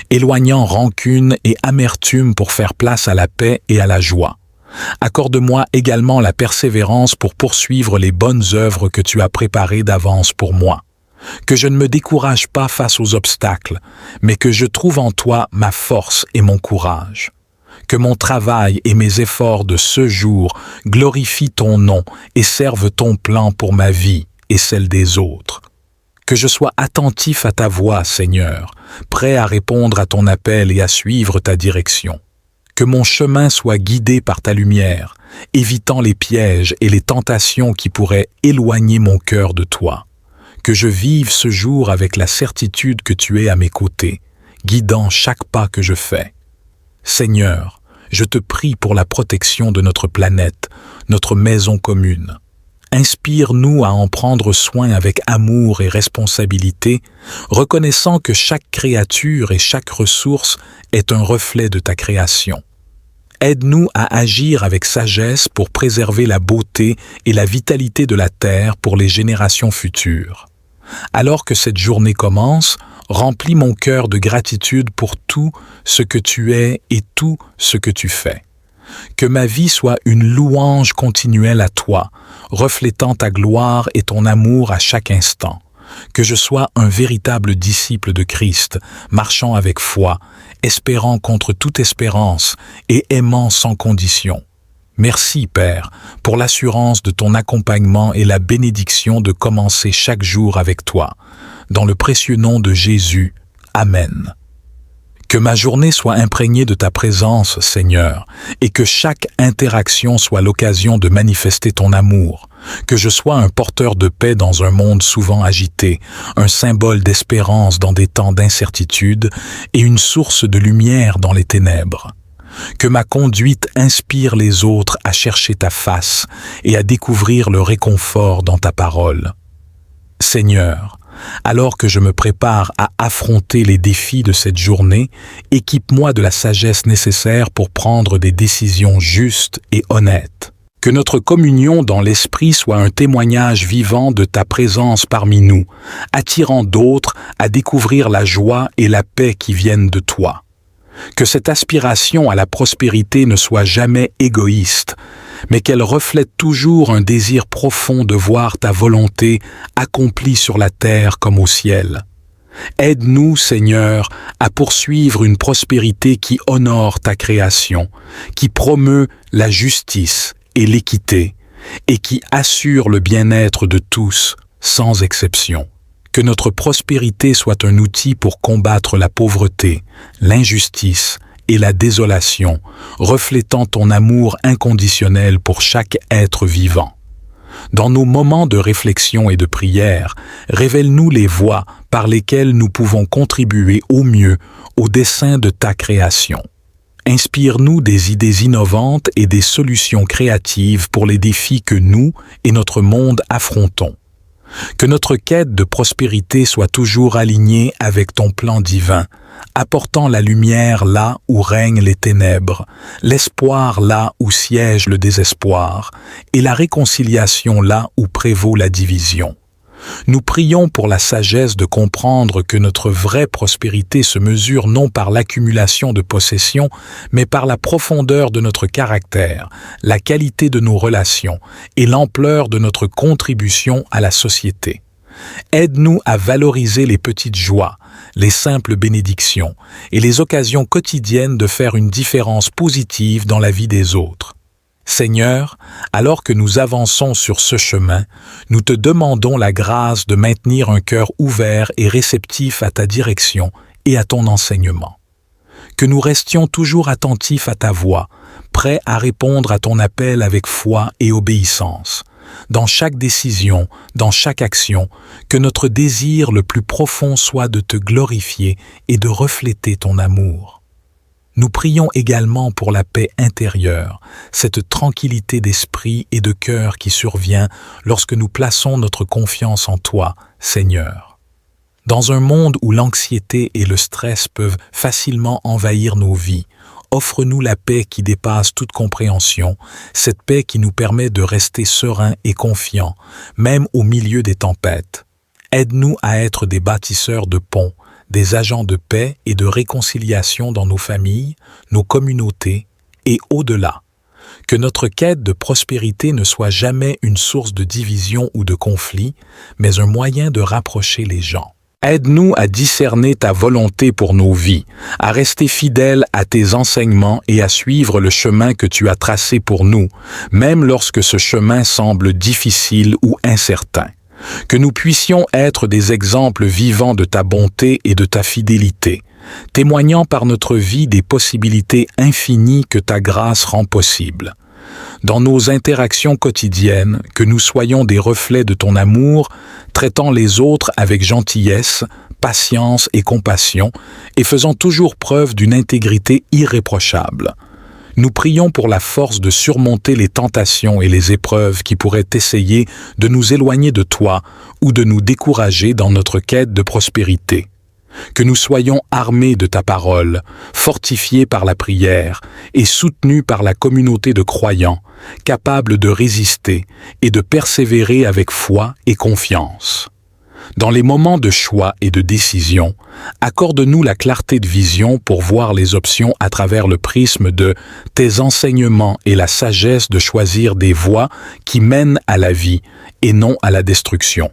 éloignant rancune et amertume pour faire place à la paix et à la joie. Accorde-moi également la persévérance pour poursuivre les bonnes œuvres que tu as préparées d'avance pour moi. Que je ne me décourage pas face aux obstacles, mais que je trouve en toi ma force et mon courage. Que mon travail et mes efforts de ce jour glorifient ton nom et servent ton plan pour ma vie et celle des autres. Que je sois attentif à ta voix, Seigneur, prêt à répondre à ton appel et à suivre ta direction. Que mon chemin soit guidé par ta lumière, évitant les pièges et les tentations qui pourraient éloigner mon cœur de toi. Que je vive ce jour avec la certitude que tu es à mes côtés, guidant chaque pas que je fais. Seigneur, je te prie pour la protection de notre planète, notre maison commune. Inspire-nous à en prendre soin avec amour et responsabilité, reconnaissant que chaque créature et chaque ressource est un reflet de ta création. Aide-nous à agir avec sagesse pour préserver la beauté et la vitalité de la terre pour les générations futures. Alors que cette journée commence, remplis mon cœur de gratitude pour tout ce que tu es et tout ce que tu fais. Que ma vie soit une louange continuelle à toi, reflétant ta gloire et ton amour à chaque instant. Que je sois un véritable disciple de Christ, marchant avec foi, espérant contre toute espérance et aimant sans condition. Merci, Père, pour l'assurance de ton accompagnement et la bénédiction de commencer chaque jour avec toi. Dans le précieux nom de Jésus. Amen. Que ma journée soit imprégnée de ta présence, Seigneur, et que chaque interaction soit l'occasion de manifester ton amour. Que je sois un porteur de paix dans un monde souvent agité, un symbole d'espérance dans des temps d'incertitude et une source de lumière dans les ténèbres. Que ma conduite inspire les autres à chercher ta face et à découvrir le réconfort dans ta parole. Seigneur, alors que je me prépare à affronter les défis de cette journée, équipe-moi de la sagesse nécessaire pour prendre des décisions justes et honnêtes. Que notre communion dans l'esprit soit un témoignage vivant de ta présence parmi nous, attirant d'autres à découvrir la joie et la paix qui viennent de toi. Que cette aspiration à la prospérité ne soit jamais égoïste, mais qu'elle reflète toujours un désir profond de voir ta volonté accomplie sur la terre comme au ciel. Aide-nous, Seigneur, à poursuivre une prospérité qui honore ta création, qui promeut la justice et l'équité, et qui assure le bien-être de tous, sans exception. Que notre prospérité soit un outil pour combattre la pauvreté, l'injustice et la désolation, reflétant ton amour inconditionnel pour chaque être vivant. Dans nos moments de réflexion et de prière, révèle-nous les voies par lesquelles nous pouvons contribuer au mieux au dessein de ta création. Inspire-nous des idées innovantes et des solutions créatives pour les défis que nous et notre monde affrontons. Que notre quête de prospérité soit toujours alignée avec ton plan divin, apportant la lumière là où règnent les ténèbres, l'espoir là où siège le désespoir, et la réconciliation là où prévaut la division. Nous prions pour la sagesse de comprendre que notre vraie prospérité se mesure non par l'accumulation de possessions, mais par la profondeur de notre caractère, la qualité de nos relations et l'ampleur de notre contribution à la société. Aide-nous à valoriser les petites joies, les simples bénédictions et les occasions quotidiennes de faire une différence positive dans la vie des autres. Seigneur, alors que nous avançons sur ce chemin, nous te demandons la grâce de maintenir un cœur ouvert et réceptif à ta direction et à ton enseignement. Que nous restions toujours attentifs à ta voix, prêts à répondre à ton appel avec foi et obéissance. Dans chaque décision, dans chaque action, que notre désir le plus profond soit de te glorifier et de refléter ton amour. Nous prions également pour la paix intérieure, cette tranquillité d'esprit et de cœur qui survient lorsque nous plaçons notre confiance en toi, Seigneur. Dans un monde où l'anxiété et le stress peuvent facilement envahir nos vies, offre-nous la paix qui dépasse toute compréhension, cette paix qui nous permet de rester sereins et confiants, même au milieu des tempêtes. Aide-nous à être des bâtisseurs de ponts, des agents de paix et de réconciliation dans nos familles, nos communautés et au-delà. Que notre quête de prospérité ne soit jamais une source de division ou de conflit, mais un moyen de rapprocher les gens. Aide-nous à discerner ta volonté pour nos vies, à rester fidèles à tes enseignements et à suivre le chemin que tu as tracé pour nous, même lorsque ce chemin semble difficile ou incertain. Que nous puissions être des exemples vivants de ta bonté et de ta fidélité, témoignant par notre vie des possibilités infinies que ta grâce rend possibles. Dans nos interactions quotidiennes, que nous soyons des reflets de ton amour, traitant les autres avec gentillesse, patience et compassion, et faisant toujours preuve d'une intégrité irréprochable. Nous prions pour la force de surmonter les tentations et les épreuves qui pourraient essayer de nous éloigner de toi ou de nous décourager dans notre quête de prospérité. Que nous soyons armés de ta parole, fortifiés par la prière et soutenus par la communauté de croyants, capables de résister et de persévérer avec foi et confiance. Dans les moments de choix et de décision, accorde-nous la clarté de vision pour voir les options à travers le prisme de tes enseignements et la sagesse de choisir des voies qui mènent à la vie et non à la destruction.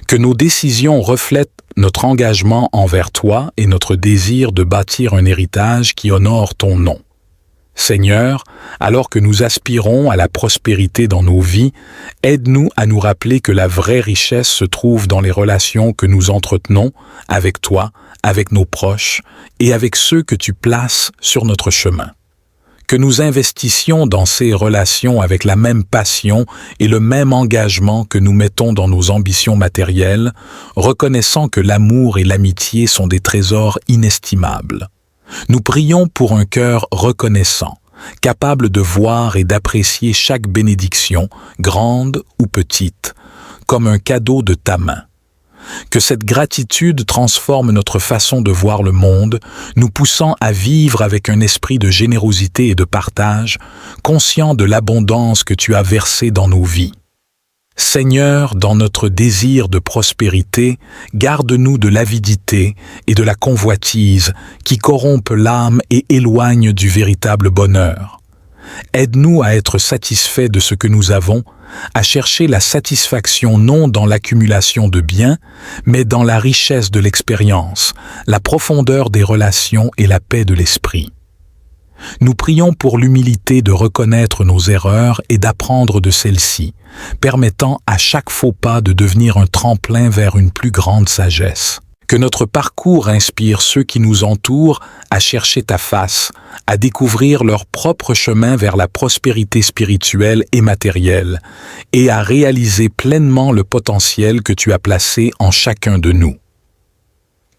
Que nos décisions reflètent notre engagement envers toi et notre désir de bâtir un héritage qui honore ton nom. Seigneur, alors que nous aspirons à la prospérité dans nos vies, aide-nous à nous rappeler que la vraie richesse se trouve dans les relations que nous entretenons avec toi, avec nos proches et avec ceux que tu places sur notre chemin. Que nous investissions dans ces relations avec la même passion et le même engagement que nous mettons dans nos ambitions matérielles, reconnaissant que l'amour et l'amitié sont des trésors inestimables. Nous prions pour un cœur reconnaissant, capable de voir et d'apprécier chaque bénédiction, grande ou petite, comme un cadeau de ta main. Que cette gratitude transforme notre façon de voir le monde, nous poussant à vivre avec un esprit de générosité et de partage, conscient de l'abondance que tu as versée dans nos vies. Seigneur, dans notre désir de prospérité, garde-nous de l'avidité et de la convoitise qui corrompent l'âme et éloignent du véritable bonheur. Aide-nous à être satisfaits de ce que nous avons, à chercher la satisfaction non dans l'accumulation de biens, mais dans la richesse de l'expérience, la profondeur des relations et la paix de l'esprit. Nous prions pour l'humilité de reconnaître nos erreurs et d'apprendre de celles-ci, permettant à chaque faux pas de devenir un tremplin vers une plus grande sagesse. Que notre parcours inspire ceux qui nous entourent à chercher ta face, à découvrir leur propre chemin vers la prospérité spirituelle et matérielle, et à réaliser pleinement le potentiel que tu as placé en chacun de nous.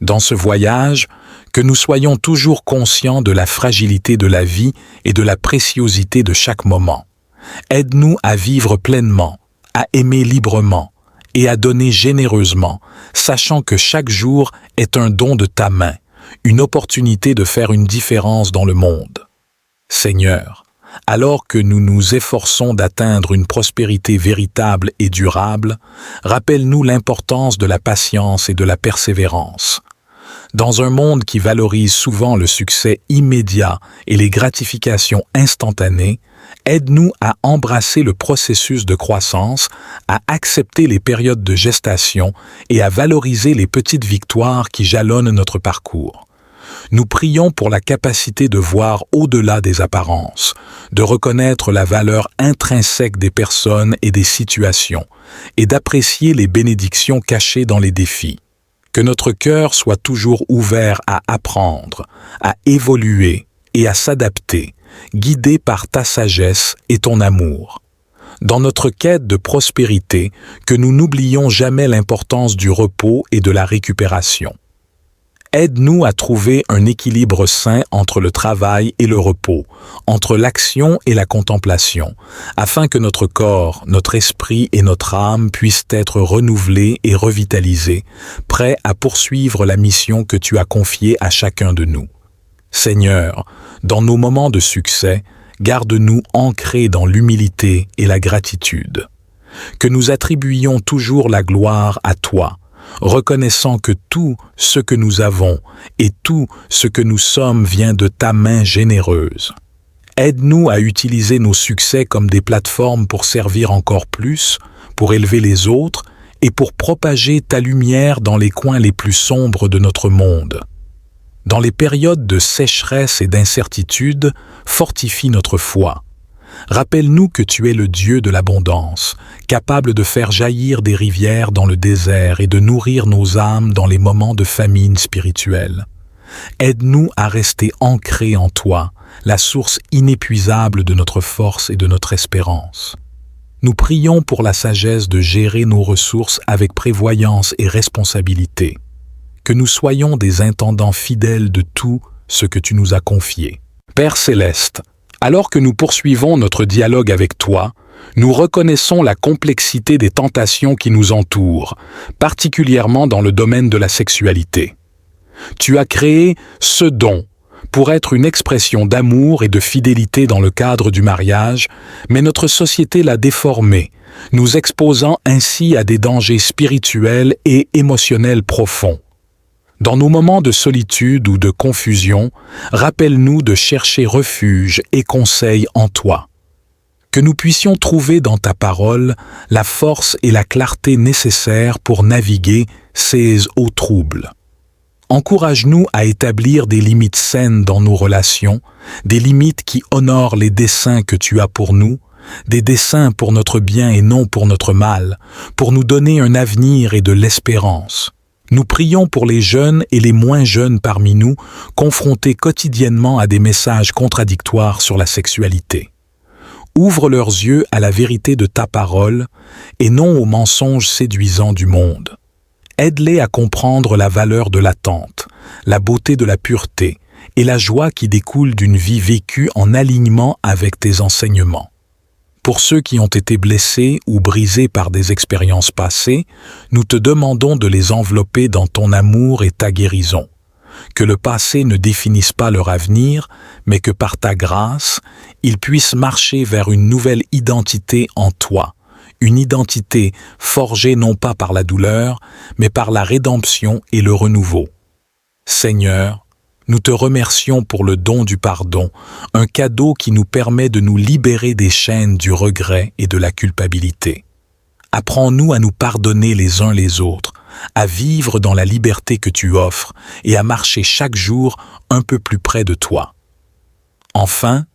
Dans ce voyage, que nous soyons toujours conscients de la fragilité de la vie et de la préciosité de chaque moment. Aide-nous à vivre pleinement, à aimer librement et à donner généreusement, sachant que chaque jour est un don de ta main, une opportunité de faire une différence dans le monde. Seigneur, alors que nous nous efforçons d'atteindre une prospérité véritable et durable, rappelle-nous l'importance de la patience et de la persévérance. Dans un monde qui valorise souvent le succès immédiat et les gratifications instantanées, aide-nous à embrasser le processus de croissance, à accepter les périodes de gestation et à valoriser les petites victoires qui jalonnent notre parcours. Nous prions pour la capacité de voir au-delà des apparences, de reconnaître la valeur intrinsèque des personnes et des situations, et d'apprécier les bénédictions cachées dans les défis. Que notre cœur soit toujours ouvert à apprendre, à évoluer et à s'adapter, guidés par ta sagesse et ton amour. Dans notre quête de prospérité, que nous n'oublions jamais l'importance du repos et de la récupération. Aide-nous à trouver un équilibre sain entre le travail et le repos, entre l'action et la contemplation, afin que notre corps, notre esprit et notre âme puissent être renouvelés et revitalisés, prêts à poursuivre la mission que tu as confiée à chacun de nous. Seigneur, dans nos moments de succès, garde-nous ancrés dans l'humilité et la gratitude. Que nous attribuions toujours la gloire à toi, reconnaissant que tout ce que nous avons et tout ce que nous sommes vient de ta main généreuse. Aide-nous à utiliser nos succès comme des plateformes pour servir encore plus, pour élever les autres et pour propager ta lumière dans les coins les plus sombres de notre monde. Dans les périodes de sécheresse et d'incertitude, fortifie notre foi. Rappelle-nous que tu es le Dieu de l'abondance, capable de faire jaillir des rivières dans le désert et de nourrir nos âmes dans les moments de famine spirituelle. Aide-nous à rester ancrés en toi, la source inépuisable de notre force et de notre espérance. Nous prions pour la sagesse de gérer nos ressources avec prévoyance et responsabilité. Que nous soyons des intendants fidèles de tout ce que tu nous as confié. Père céleste, alors que nous poursuivons notre dialogue avec toi, nous reconnaissons la complexité des tentations qui nous entourent, particulièrement dans le domaine de la sexualité. Tu as créé ce don pour être une expression d'amour et de fidélité dans le cadre du mariage, mais notre société l'a déformé, nous exposant ainsi à des dangers spirituels et émotionnels profonds. Dans nos moments de solitude ou de confusion, rappelle-nous de chercher refuge et conseil en toi. Que nous puissions trouver dans ta parole la force et la clarté nécessaires pour naviguer ces eaux troubles. Encourage-nous à établir des limites saines dans nos relations, des limites qui honorent les desseins que tu as pour nous, des desseins pour notre bien et non pour notre mal, pour nous donner un avenir et de l'espérance. Nous prions pour les jeunes et les moins jeunes parmi nous, confrontés quotidiennement à des messages contradictoires sur la sexualité. Ouvre leurs yeux à la vérité de ta parole et non aux mensonges séduisants du monde. Aide-les à comprendre la valeur de l'attente, la beauté de la pureté et la joie qui découle d'une vie vécue en alignement avec tes enseignements. Pour ceux qui ont été blessés ou brisés par des expériences passées, nous te demandons de les envelopper dans ton amour et ta guérison. Que le passé ne définisse pas leur avenir, mais que par ta grâce, ils puissent marcher vers une nouvelle identité en toi, une identité forgée non pas par la douleur, mais par la rédemption et le renouveau. Seigneur, nous te remercions pour le don du pardon, un cadeau qui nous permet de nous libérer des chaînes du regret et de la culpabilité. Apprends-nous à nous pardonner les uns les autres, à vivre dans la liberté que tu offres et à marcher chaque jour un peu plus près de toi. Enfin,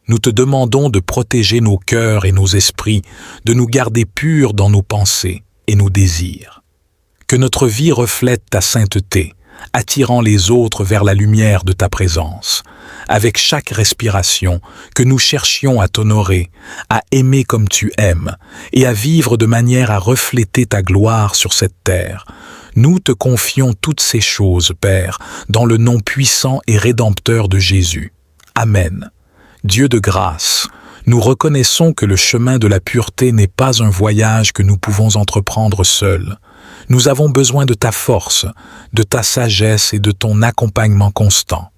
nous te demandons de protéger nos cœurs et nos esprits, de nous garder purs dans nos pensées et nos désirs. Que notre vie reflète ta sainteté, attirant les autres vers la lumière de ta présence. Avec chaque respiration, que nous cherchions à t'honorer, à aimer comme tu aimes, et à vivre de manière à refléter ta gloire sur cette terre. Nous te confions toutes ces choses, Père, dans le nom puissant et rédempteur de Jésus. Amen. Dieu de grâce, nous reconnaissons que le chemin de la pureté n'est pas un voyage que nous pouvons entreprendre seuls. Nous avons besoin de ta force, de ta sagesse et de ton accompagnement constant.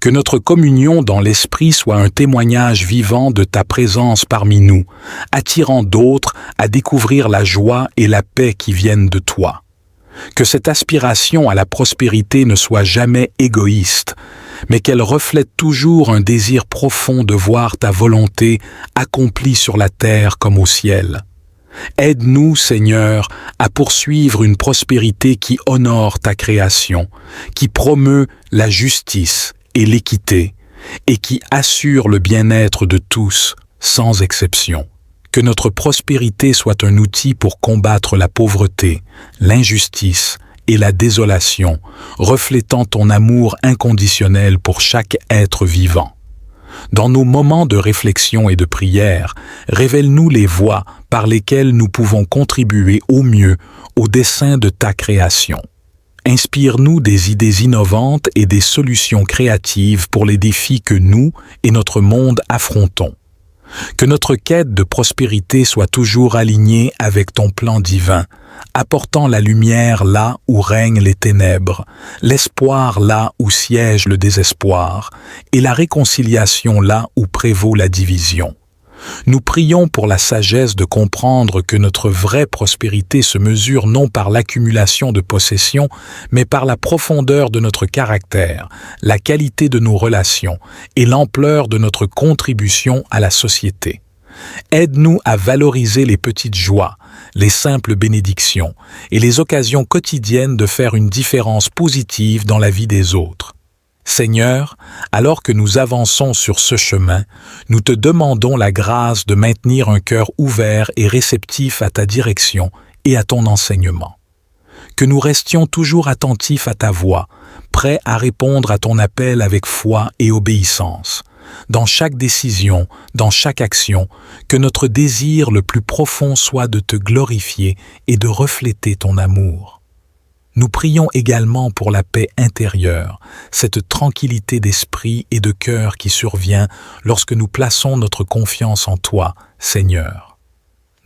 Que notre communion dans l'Esprit soit un témoignage vivant de ta présence parmi nous, attirant d'autres à découvrir la joie et la paix qui viennent de toi. Que cette aspiration à la prospérité ne soit jamais égoïste, mais qu'elle reflète toujours un désir profond de voir ta volonté accomplie sur la terre comme au ciel. Aide-nous, Seigneur, à poursuivre une prospérité qui honore ta création, qui promeut la justice et l'équité, et qui assure le bien-être de tous, sans exception. Que notre prospérité soit un outil pour combattre la pauvreté, l'injustice et la désolation, reflétant ton amour inconditionnel pour chaque être vivant. Dans nos moments de réflexion et de prière, révèle-nous les voies par lesquelles nous pouvons contribuer au mieux au dessein de ta création. Inspire-nous des idées innovantes et des solutions créatives pour les défis que nous et notre monde affrontons. Que notre quête de prospérité soit toujours alignée avec ton plan divin, apportant la lumière là où règnent les ténèbres, l'espoir là où siège le désespoir, et la réconciliation là où prévaut la division. Nous prions pour la sagesse de comprendre que notre vraie prospérité se mesure non par l'accumulation de possessions, mais par la profondeur de notre caractère, la qualité de nos relations et l'ampleur de notre contribution à la société. Aide-nous à valoriser les petites joies, les simples bénédictions et les occasions quotidiennes de faire une différence positive dans la vie des autres. Seigneur, alors que nous avançons sur ce chemin, nous te demandons la grâce de maintenir un cœur ouvert et réceptif à ta direction et à ton enseignement. Que nous restions toujours attentifs à ta voix, prêts à répondre à ton appel avec foi et obéissance. Dans chaque décision, dans chaque action, que notre désir le plus profond soit de te glorifier et de refléter ton amour. Nous prions également pour la paix intérieure, cette tranquillité d'esprit et de cœur qui survient lorsque nous plaçons notre confiance en toi, Seigneur.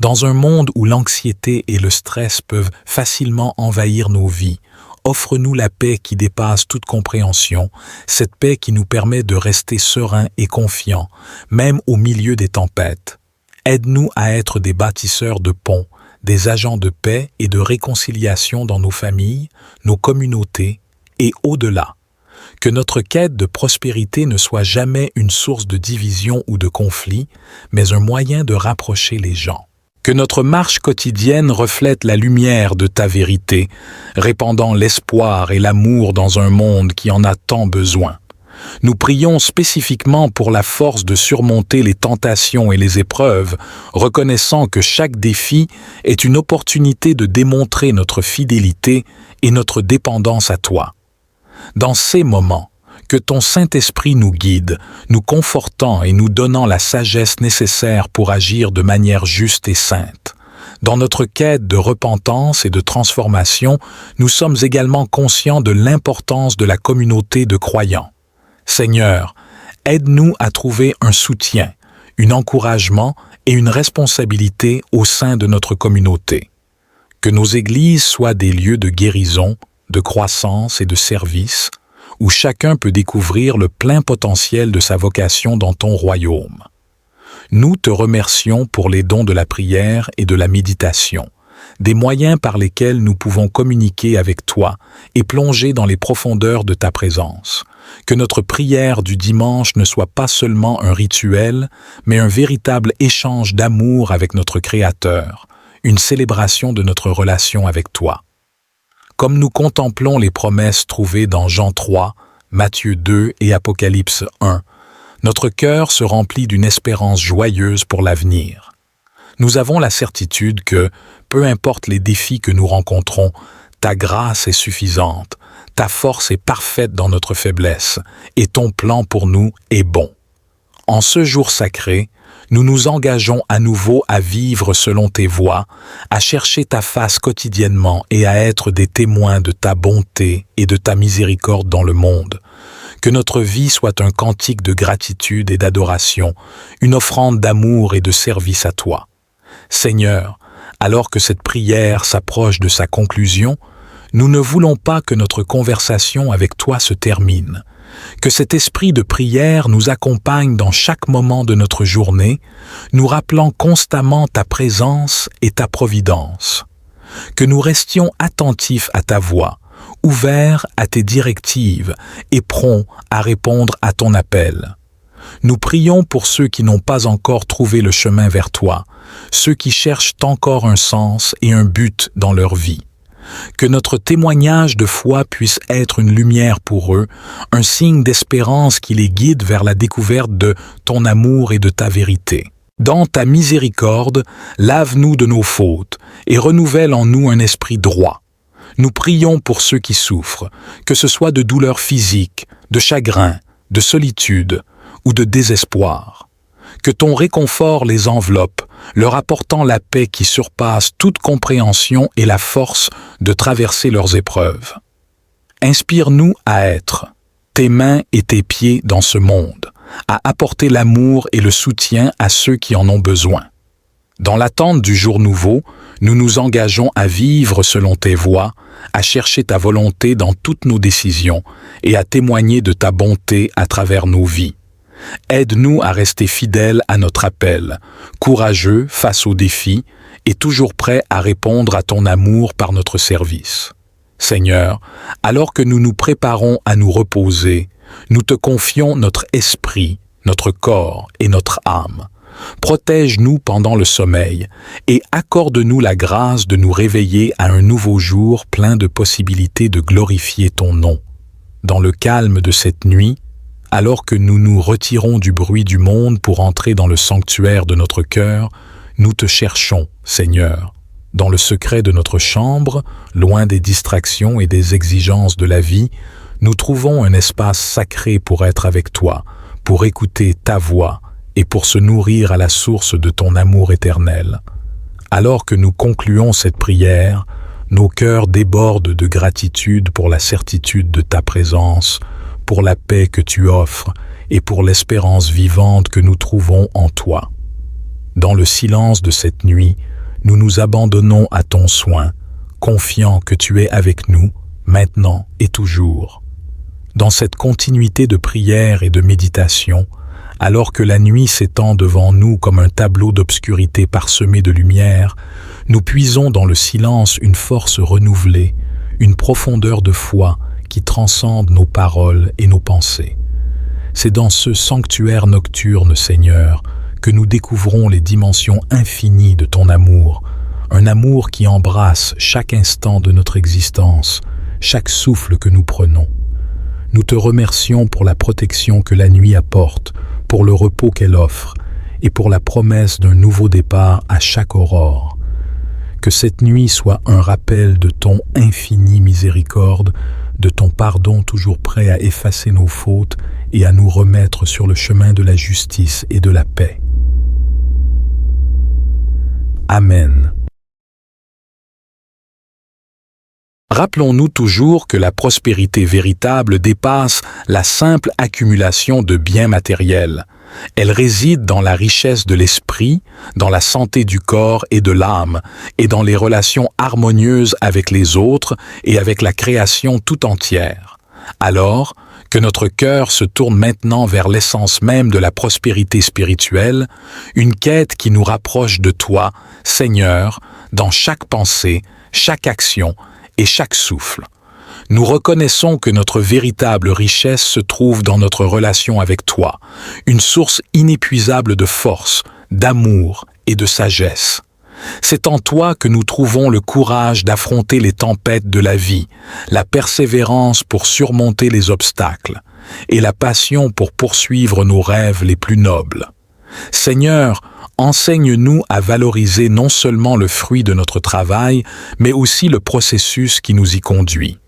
Dans un monde où l'anxiété et le stress peuvent facilement envahir nos vies, offre-nous la paix qui dépasse toute compréhension, cette paix qui nous permet de rester sereins et confiants, même au milieu des tempêtes. Aide-nous à être des bâtisseurs de ponts, des agents de paix et de réconciliation dans nos familles, nos communautés et au-delà. Que notre quête de prospérité ne soit jamais une source de division ou de conflit, mais un moyen de rapprocher les gens. Que notre marche quotidienne reflète la lumière de ta vérité, répandant l'espoir et l'amour dans un monde qui en a tant besoin. Nous prions spécifiquement pour la force de surmonter les tentations et les épreuves, reconnaissant que chaque défi est une opportunité de démontrer notre fidélité et notre dépendance à toi. Dans ces moments, que ton Saint-Esprit nous guide, nous confortant et nous donnant la sagesse nécessaire pour agir de manière juste et sainte. Dans notre quête de repentance et de transformation, nous sommes également conscients de l'importance de la communauté de croyants. Seigneur, aide-nous à trouver un soutien, un encouragement et une responsabilité au sein de notre communauté. Que nos églises soient des lieux de guérison, de croissance et de service, où chacun peut découvrir le plein potentiel de sa vocation dans ton royaume. Nous te remercions pour les dons de la prière et de la méditation, des moyens par lesquels nous pouvons communiquer avec toi et plonger dans les profondeurs de ta présence. Que notre prière du dimanche ne soit pas seulement un rituel, mais un véritable échange d'amour avec notre Créateur, une célébration de notre relation avec toi. Comme nous contemplons les promesses trouvées dans Jean 3, Matthieu 2 et Apocalypse 1, notre cœur se remplit d'une espérance joyeuse pour l'avenir. Nous avons la certitude que, peu importe les défis que nous rencontrons, ta grâce est suffisante, ta force est parfaite dans notre faiblesse, et ton plan pour nous est bon. En ce jour sacré, nous nous engageons à nouveau à vivre selon tes voies, à chercher ta face quotidiennement et à être des témoins de ta bonté et de ta miséricorde dans le monde. Que notre vie soit un cantique de gratitude et d'adoration, une offrande d'amour et de service à toi. Seigneur, alors que cette prière s'approche de sa conclusion, nous ne voulons pas que notre conversation avec toi se termine. Que cet esprit de prière nous accompagne dans chaque moment de notre journée, nous rappelant constamment ta présence et ta providence. Que nous restions attentifs à ta voix, ouverts à tes directives et prompts à répondre à ton appel. Nous prions pour ceux qui n'ont pas encore trouvé le chemin vers toi, ceux qui cherchent encore un sens et un but dans leur vie. Que notre témoignage de foi puisse être une lumière pour eux, un signe d'espérance qui les guide vers la découverte de ton amour et de ta vérité. Dans ta miséricorde, lave-nous de nos fautes et renouvelle en nous un esprit droit. Nous prions pour ceux qui souffrent, que ce soit de douleurs physiques, de chagrin, de solitude ou de désespoir. Que ton réconfort les enveloppe, leur apportant la paix qui surpasse toute compréhension et la force de traverser leurs épreuves. Inspire-nous à être tes mains et tes pieds dans ce monde, à apporter l'amour et le soutien à ceux qui en ont besoin. Dans l'attente du jour nouveau, nous nous engageons à vivre selon tes voies, à chercher ta volonté dans toutes nos décisions et à témoigner de ta bonté à travers nos vies. Aide-nous à rester fidèles à notre appel, courageux face aux défis et toujours prêts à répondre à ton amour par notre service. Seigneur, alors que nous nous préparons à nous reposer, nous te confions notre esprit, notre corps et notre âme. Protège-nous pendant le sommeil et accorde-nous la grâce de nous réveiller à un nouveau jour plein de possibilités de glorifier ton nom. Dans le calme de cette nuit, alors que nous nous retirons du bruit du monde pour entrer dans le sanctuaire de notre cœur, nous te cherchons, Seigneur. Dans le secret de notre chambre, loin des distractions et des exigences de la vie, nous trouvons un espace sacré pour être avec toi, pour écouter ta voix et pour se nourrir à la source de ton amour éternel. Alors que nous concluons cette prière, nos cœurs débordent de gratitude pour la certitude de ta présence, pour la paix que tu offres et pour l'espérance vivante que nous trouvons en toi. Dans le silence de cette nuit, nous nous abandonnons à ton soin, confiants que tu es avec nous, maintenant et toujours. Dans cette continuité de prière et de méditation, alors que la nuit s'étend devant nous comme un tableau d'obscurité parsemé de lumière, nous puisons dans le silence une force renouvelée, une profondeur de foi qui transcende nos paroles et nos pensées. C'est dans ce sanctuaire nocturne, Seigneur, que nous découvrons les dimensions infinies de ton amour, un amour qui embrasse chaque instant de notre existence, chaque souffle que nous prenons. Nous te remercions pour la protection que la nuit apporte, pour le repos qu'elle offre et pour la promesse d'un nouveau départ à chaque aurore. Que cette nuit soit un rappel de ton infini miséricorde, de ton pardon toujours prêt à effacer nos fautes et à nous remettre sur le chemin de la justice et de la paix. Amen. Rappelons-nous toujours que la prospérité véritable dépasse la simple accumulation de biens matériels. Elle réside dans la richesse de l'esprit, dans la santé du corps et de l'âme, et dans les relations harmonieuses avec les autres et avec la création tout entière. Alors, que notre cœur se tourne maintenant vers l'essence même de la prospérité spirituelle, une quête qui nous rapproche de toi, Seigneur, dans chaque pensée, chaque action et chaque souffle. Nous reconnaissons que notre véritable richesse se trouve dans notre relation avec toi, une source inépuisable de force, d'amour et de sagesse. C'est en toi que nous trouvons le courage d'affronter les tempêtes de la vie, la persévérance pour surmonter les obstacles et la passion pour poursuivre nos rêves les plus nobles. Seigneur, enseigne-nous à valoriser non seulement le fruit de notre travail, mais aussi le processus qui nous y conduit.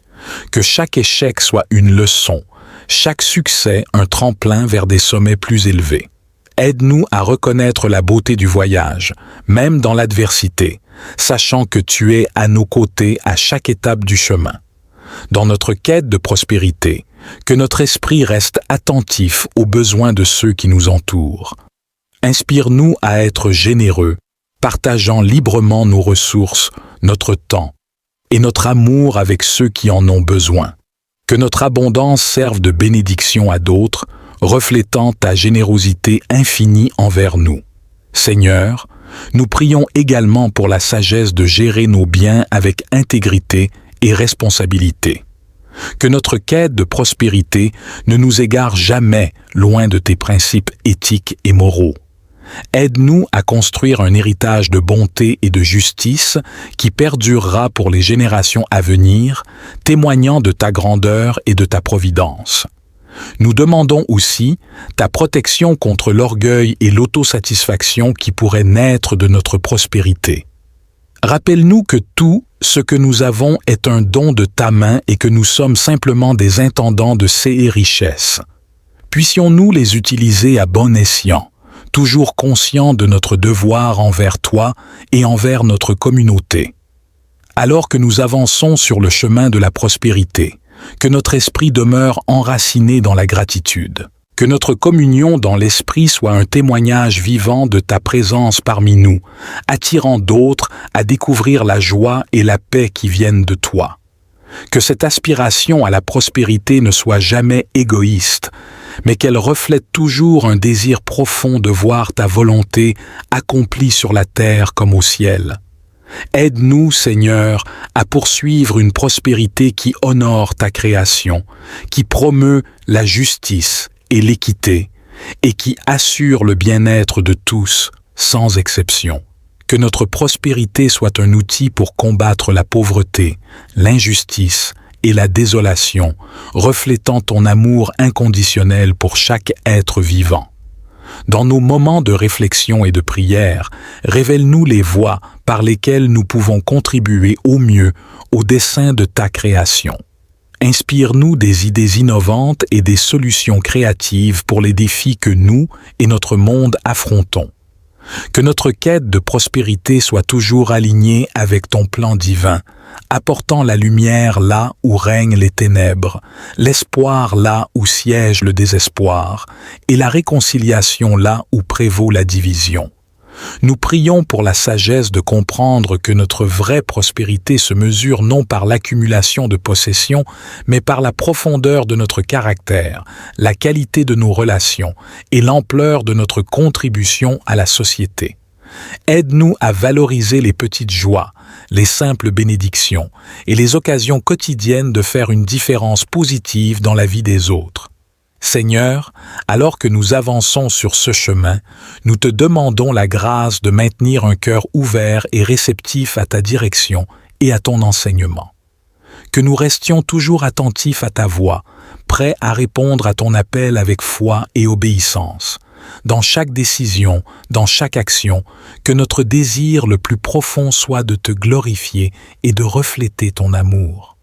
Que chaque échec soit une leçon, chaque succès un tremplin vers des sommets plus élevés. Aide-nous à reconnaître la beauté du voyage, même dans l'adversité, sachant que tu es à nos côtés à chaque étape du chemin. Dans notre quête de prospérité, que notre esprit reste attentif aux besoins de ceux qui nous entourent. Inspire-nous à être généreux, partageant librement nos ressources, notre temps et notre amour avec ceux qui en ont besoin. Que notre abondance serve de bénédiction à d'autres, reflétant ta générosité infinie envers nous. Seigneur, nous prions également pour la sagesse de gérer nos biens avec intégrité et responsabilité. Que notre quête de prospérité ne nous égare jamais loin de tes principes éthiques et moraux. Aide-nous à construire un héritage de bonté et de justice qui perdurera pour les générations à venir, témoignant de ta grandeur et de ta providence. Nous demandons aussi ta protection contre l'orgueil et l'autosatisfaction qui pourraient naître de notre prospérité. Rappelle-nous que tout ce que nous avons est un don de ta main et que nous sommes simplement des intendants de ces richesses. Puissions-nous les utiliser à bon escient, toujours conscients de notre devoir envers toi et envers notre communauté. Alors que nous avançons sur le chemin de la prospérité, que notre esprit demeure enraciné dans la gratitude, que notre communion dans l'esprit soit un témoignage vivant de ta présence parmi nous, attirant d'autres à découvrir la joie et la paix qui viennent de toi. Que cette aspiration à la prospérité ne soit jamais égoïste, mais qu'elle reflète toujours un désir profond de voir ta volonté accomplie sur la terre comme au ciel. Aide-nous, Seigneur, à poursuivre une prospérité qui honore ta création, qui promeut la justice et l'équité, et qui assure le bien-être de tous, sans exception. Que notre prospérité soit un outil pour combattre la pauvreté, l'injustice et la désolation, reflétant ton amour inconditionnel pour chaque être vivant. Dans nos moments de réflexion et de prière, révèle-nous les voies par lesquelles nous pouvons contribuer au mieux au dessein de ta création. Inspire-nous des idées innovantes et des solutions créatives pour les défis que nous et notre monde affrontons. Que notre quête de prospérité soit toujours alignée avec ton plan divin, apportant la lumière là où règnent les ténèbres, l'espoir là où siège le désespoir, et la réconciliation là où prévaut la division. Nous prions pour la sagesse de comprendre que notre vraie prospérité se mesure non par l'accumulation de possessions, mais par la profondeur de notre caractère, la qualité de nos relations et l'ampleur de notre contribution à la société. Aide-nous à valoriser les petites joies, les simples bénédictions et les occasions quotidiennes de faire une différence positive dans la vie des autres. Seigneur, alors que nous avançons sur ce chemin, nous te demandons la grâce de maintenir un cœur ouvert et réceptif à ta direction et à ton enseignement. Que nous restions toujours attentifs à ta voix, prêts à répondre à ton appel avec foi et obéissance. Dans chaque décision, dans chaque action, que notre désir le plus profond soit de te glorifier et de refléter ton amour.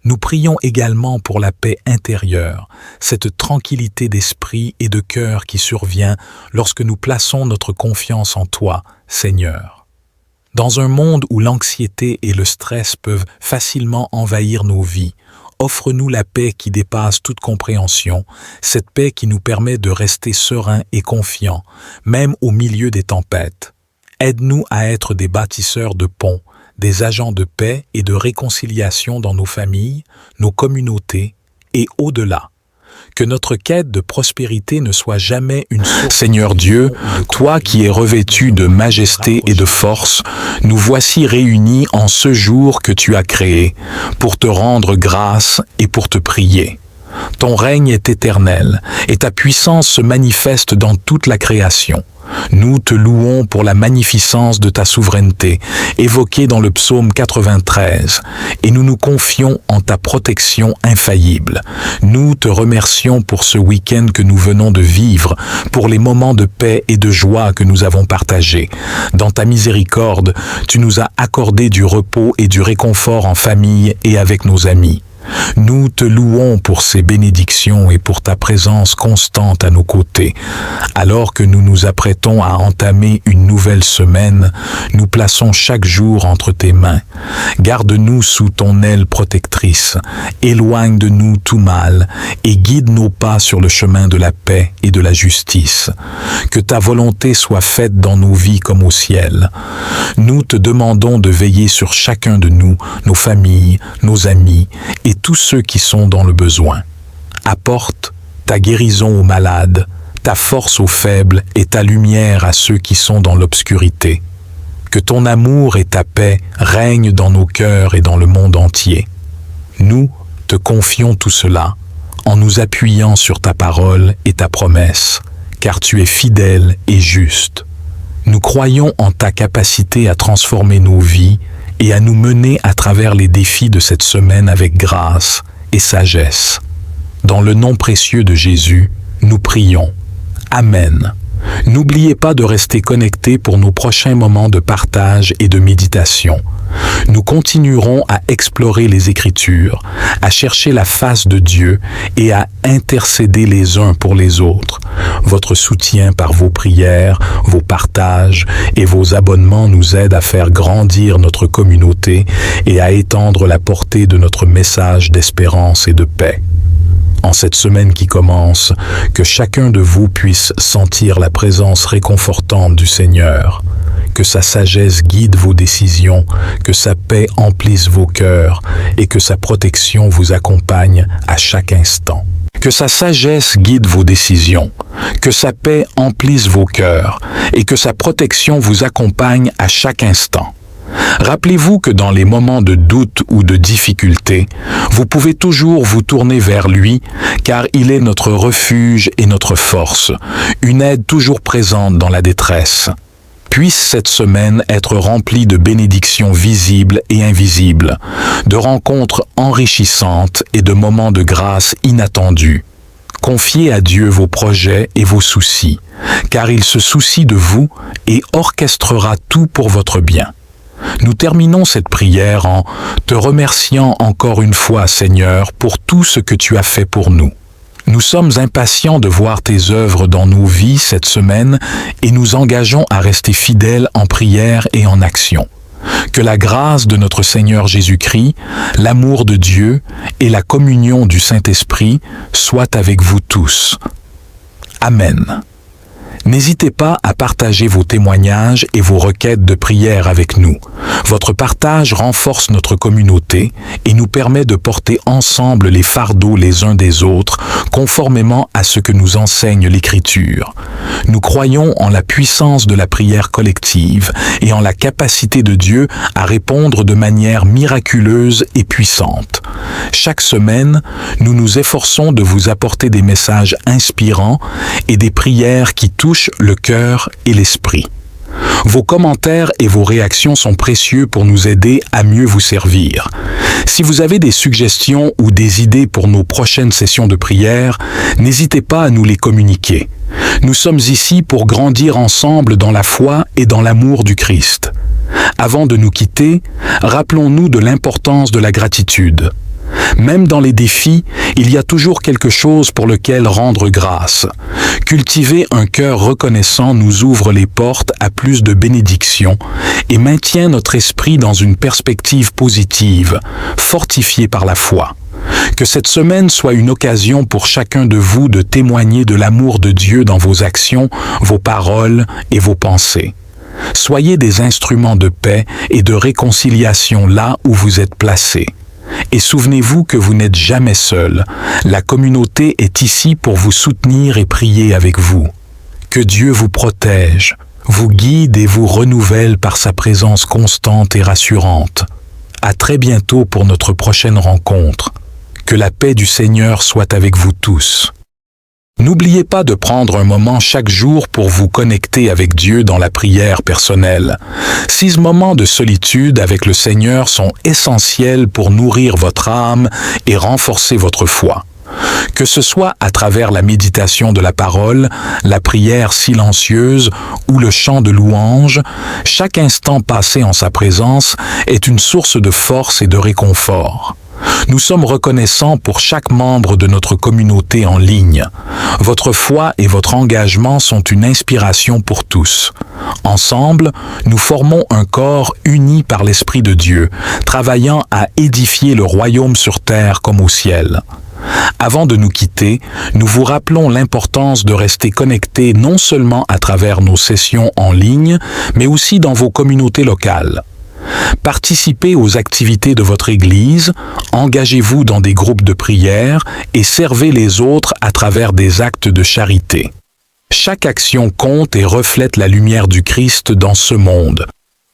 Nous prions également pour la paix intérieure, cette tranquillité d'esprit et de cœur qui survient lorsque nous plaçons notre confiance en toi, Seigneur. Dans un monde où l'anxiété et le stress peuvent facilement envahir nos vies, offre-nous la paix qui dépasse toute compréhension, cette paix qui nous permet de rester sereins et confiants, même au milieu des tempêtes. Aide-nous à être des bâtisseurs de ponts, des agents de paix et de réconciliation dans nos familles, nos communautés et au-delà. Que notre quête de prospérité ne soit jamais une source. Seigneur Dieu, toi qui es revêtu de majesté et de force, nous voici réunis en ce jour que tu as créé, pour te rendre grâce et pour te prier. Ton règne est éternel, et ta puissance se manifeste dans toute la création. Nous te louons pour la magnificence de ta souveraineté, évoquée dans le psaume 93, et nous nous confions en ta protection infaillible. Nous te remercions pour ce week-end que nous venons de vivre, pour les moments de paix et de joie que nous avons partagés. Dans ta miséricorde, tu nous as accordé du repos et du réconfort en famille et avec nos amis. Nous te louons pour ces bénédictions et pour ta présence constante à nos côtés. Alors que nous nous apprêtons à entamer une nouvelle semaine, nous plaçons chaque jour entre tes mains. Garde-nous sous ton aile protectrice, éloigne de nous tout mal et guide nos pas sur le chemin de la paix et de la justice. Que ta volonté soit faite dans nos vies comme au ciel. Nous te demandons de veiller sur chacun de nous, nos familles, nos amis et tous ceux qui sont dans le besoin. Apporte ta guérison aux malades, ta force aux faibles et ta lumière à ceux qui sont dans l'obscurité. Que ton amour et ta paix règnent dans nos cœurs et dans le monde entier. Nous te confions tout cela en nous appuyant sur ta parole et ta promesse, car tu es fidèle et juste. Nous croyons en ta capacité à transformer nos vies et à nous mener à travers les défis de cette semaine avec grâce et sagesse. Dans le nom précieux de Jésus, nous prions. Amen. N'oubliez pas de rester connecté pour nos prochains moments de partage et de méditation. Nous continuerons à explorer les Écritures, à chercher la face de Dieu et à intercéder les uns pour les autres. Votre soutien par vos prières, vos partages et vos abonnements nous aident à faire grandir notre communauté et à étendre la portée de notre message d'espérance et de paix. En cette semaine qui commence, que chacun de vous puisse sentir la présence réconfortante du Seigneur, que sa sagesse guide vos décisions, que sa paix emplisse vos cœurs et que sa protection vous accompagne à chaque instant. Que sa sagesse guide vos décisions, que sa paix emplisse vos cœurs et que sa protection vous accompagne à chaque instant. Rappelez-vous que dans les moments de doute ou de difficulté, vous pouvez toujours vous tourner vers lui, car il est notre refuge et notre force, une aide toujours présente dans la détresse. Puisse cette semaine être remplie de bénédictions visibles et invisibles, de rencontres enrichissantes et de moments de grâce inattendus. Confiez à Dieu vos projets et vos soucis, car il se soucie de vous et orchestrera tout pour votre bien. Nous terminons cette prière en te remerciant encore une fois, Seigneur, pour tout ce que tu as fait pour nous. Nous sommes impatients de voir tes œuvres dans nos vies cette semaine et nous engageons à rester fidèles en prière et en action. Que la grâce de notre Seigneur Jésus-Christ, l'amour de Dieu et la communion du Saint-Esprit soient avec vous tous. Amen. N'hésitez pas à partager vos témoignages et vos requêtes de prière avec nous. Votre partage renforce notre communauté et nous permet de porter ensemble les fardeaux les uns des autres, conformément à ce que nous enseigne l'Écriture. Nous croyons en la puissance de la prière collective et en la capacité de Dieu à répondre de manière miraculeuse et puissante. Chaque semaine, nous nous efforçons de vous apporter des messages inspirants et des prières qui touchent le cœur et l'esprit. Vos commentaires et vos réactions sont précieux pour nous aider à mieux vous servir. Si vous avez des suggestions ou des idées pour nos prochaines sessions de prière, n'hésitez pas à nous les communiquer. Nous sommes ici pour grandir ensemble dans la foi et dans l'amour du Christ. Avant de nous quitter, rappelons-nous de l'importance de la gratitude. Même dans les défis, il y a toujours quelque chose pour lequel rendre grâce. Cultiver un cœur reconnaissant nous ouvre les portes à plus de bénédictions et maintient notre esprit dans une perspective positive, fortifiée par la foi. Que cette semaine soit une occasion pour chacun de vous de témoigner de l'amour de Dieu dans vos actions, vos paroles et vos pensées. Soyez des instruments de paix et de réconciliation là où vous êtes placés. Et souvenez-vous que vous n'êtes jamais seul. La communauté est ici pour vous soutenir et prier avec vous. Que Dieu vous protège, vous guide et vous renouvelle par sa présence constante et rassurante. À très bientôt pour notre prochaine rencontre. Que la paix du Seigneur soit avec vous tous. N'oubliez pas de prendre un moment chaque jour pour vous connecter avec Dieu dans la prière personnelle. 6 moments de solitude avec le Seigneur sont essentiels pour nourrir votre âme et renforcer votre foi. Que ce soit à travers la méditation de la parole, la prière silencieuse ou le chant de louange, chaque instant passé en sa présence est une source de force et de réconfort. Nous sommes reconnaissants pour chaque membre de notre communauté en ligne. Votre foi et votre engagement sont une inspiration pour tous. Ensemble, nous formons un corps uni par l'Esprit de Dieu, travaillant à édifier le royaume sur terre comme au ciel. Avant de nous quitter, nous vous rappelons l'importance de rester connectés non seulement à travers nos sessions en ligne, mais aussi dans vos communautés locales. Participez aux activités de votre Église, engagez-vous dans des groupes de prière et servez les autres à travers des actes de charité. Chaque action compte et reflète la lumière du Christ dans ce monde.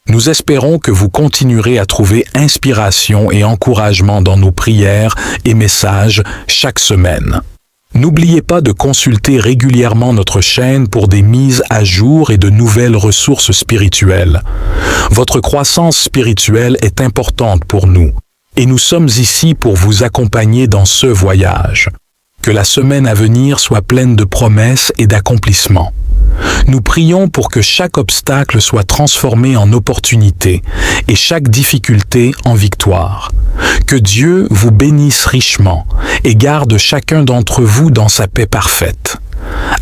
Nous espérons que vous continuerez à trouver inspiration et encouragement dans nos prières et messages chaque semaine. N'oubliez pas de consulter régulièrement notre chaîne pour des mises à jour et de nouvelles ressources spirituelles. Votre croissance spirituelle est importante pour nous et nous sommes ici pour vous accompagner dans ce voyage. Que la semaine à venir soit pleine de promesses et d'accomplissements. Nous prions pour que chaque obstacle soit transformé en opportunité et chaque difficulté en victoire. Que Dieu vous bénisse richement et garde chacun d'entre vous dans sa paix parfaite.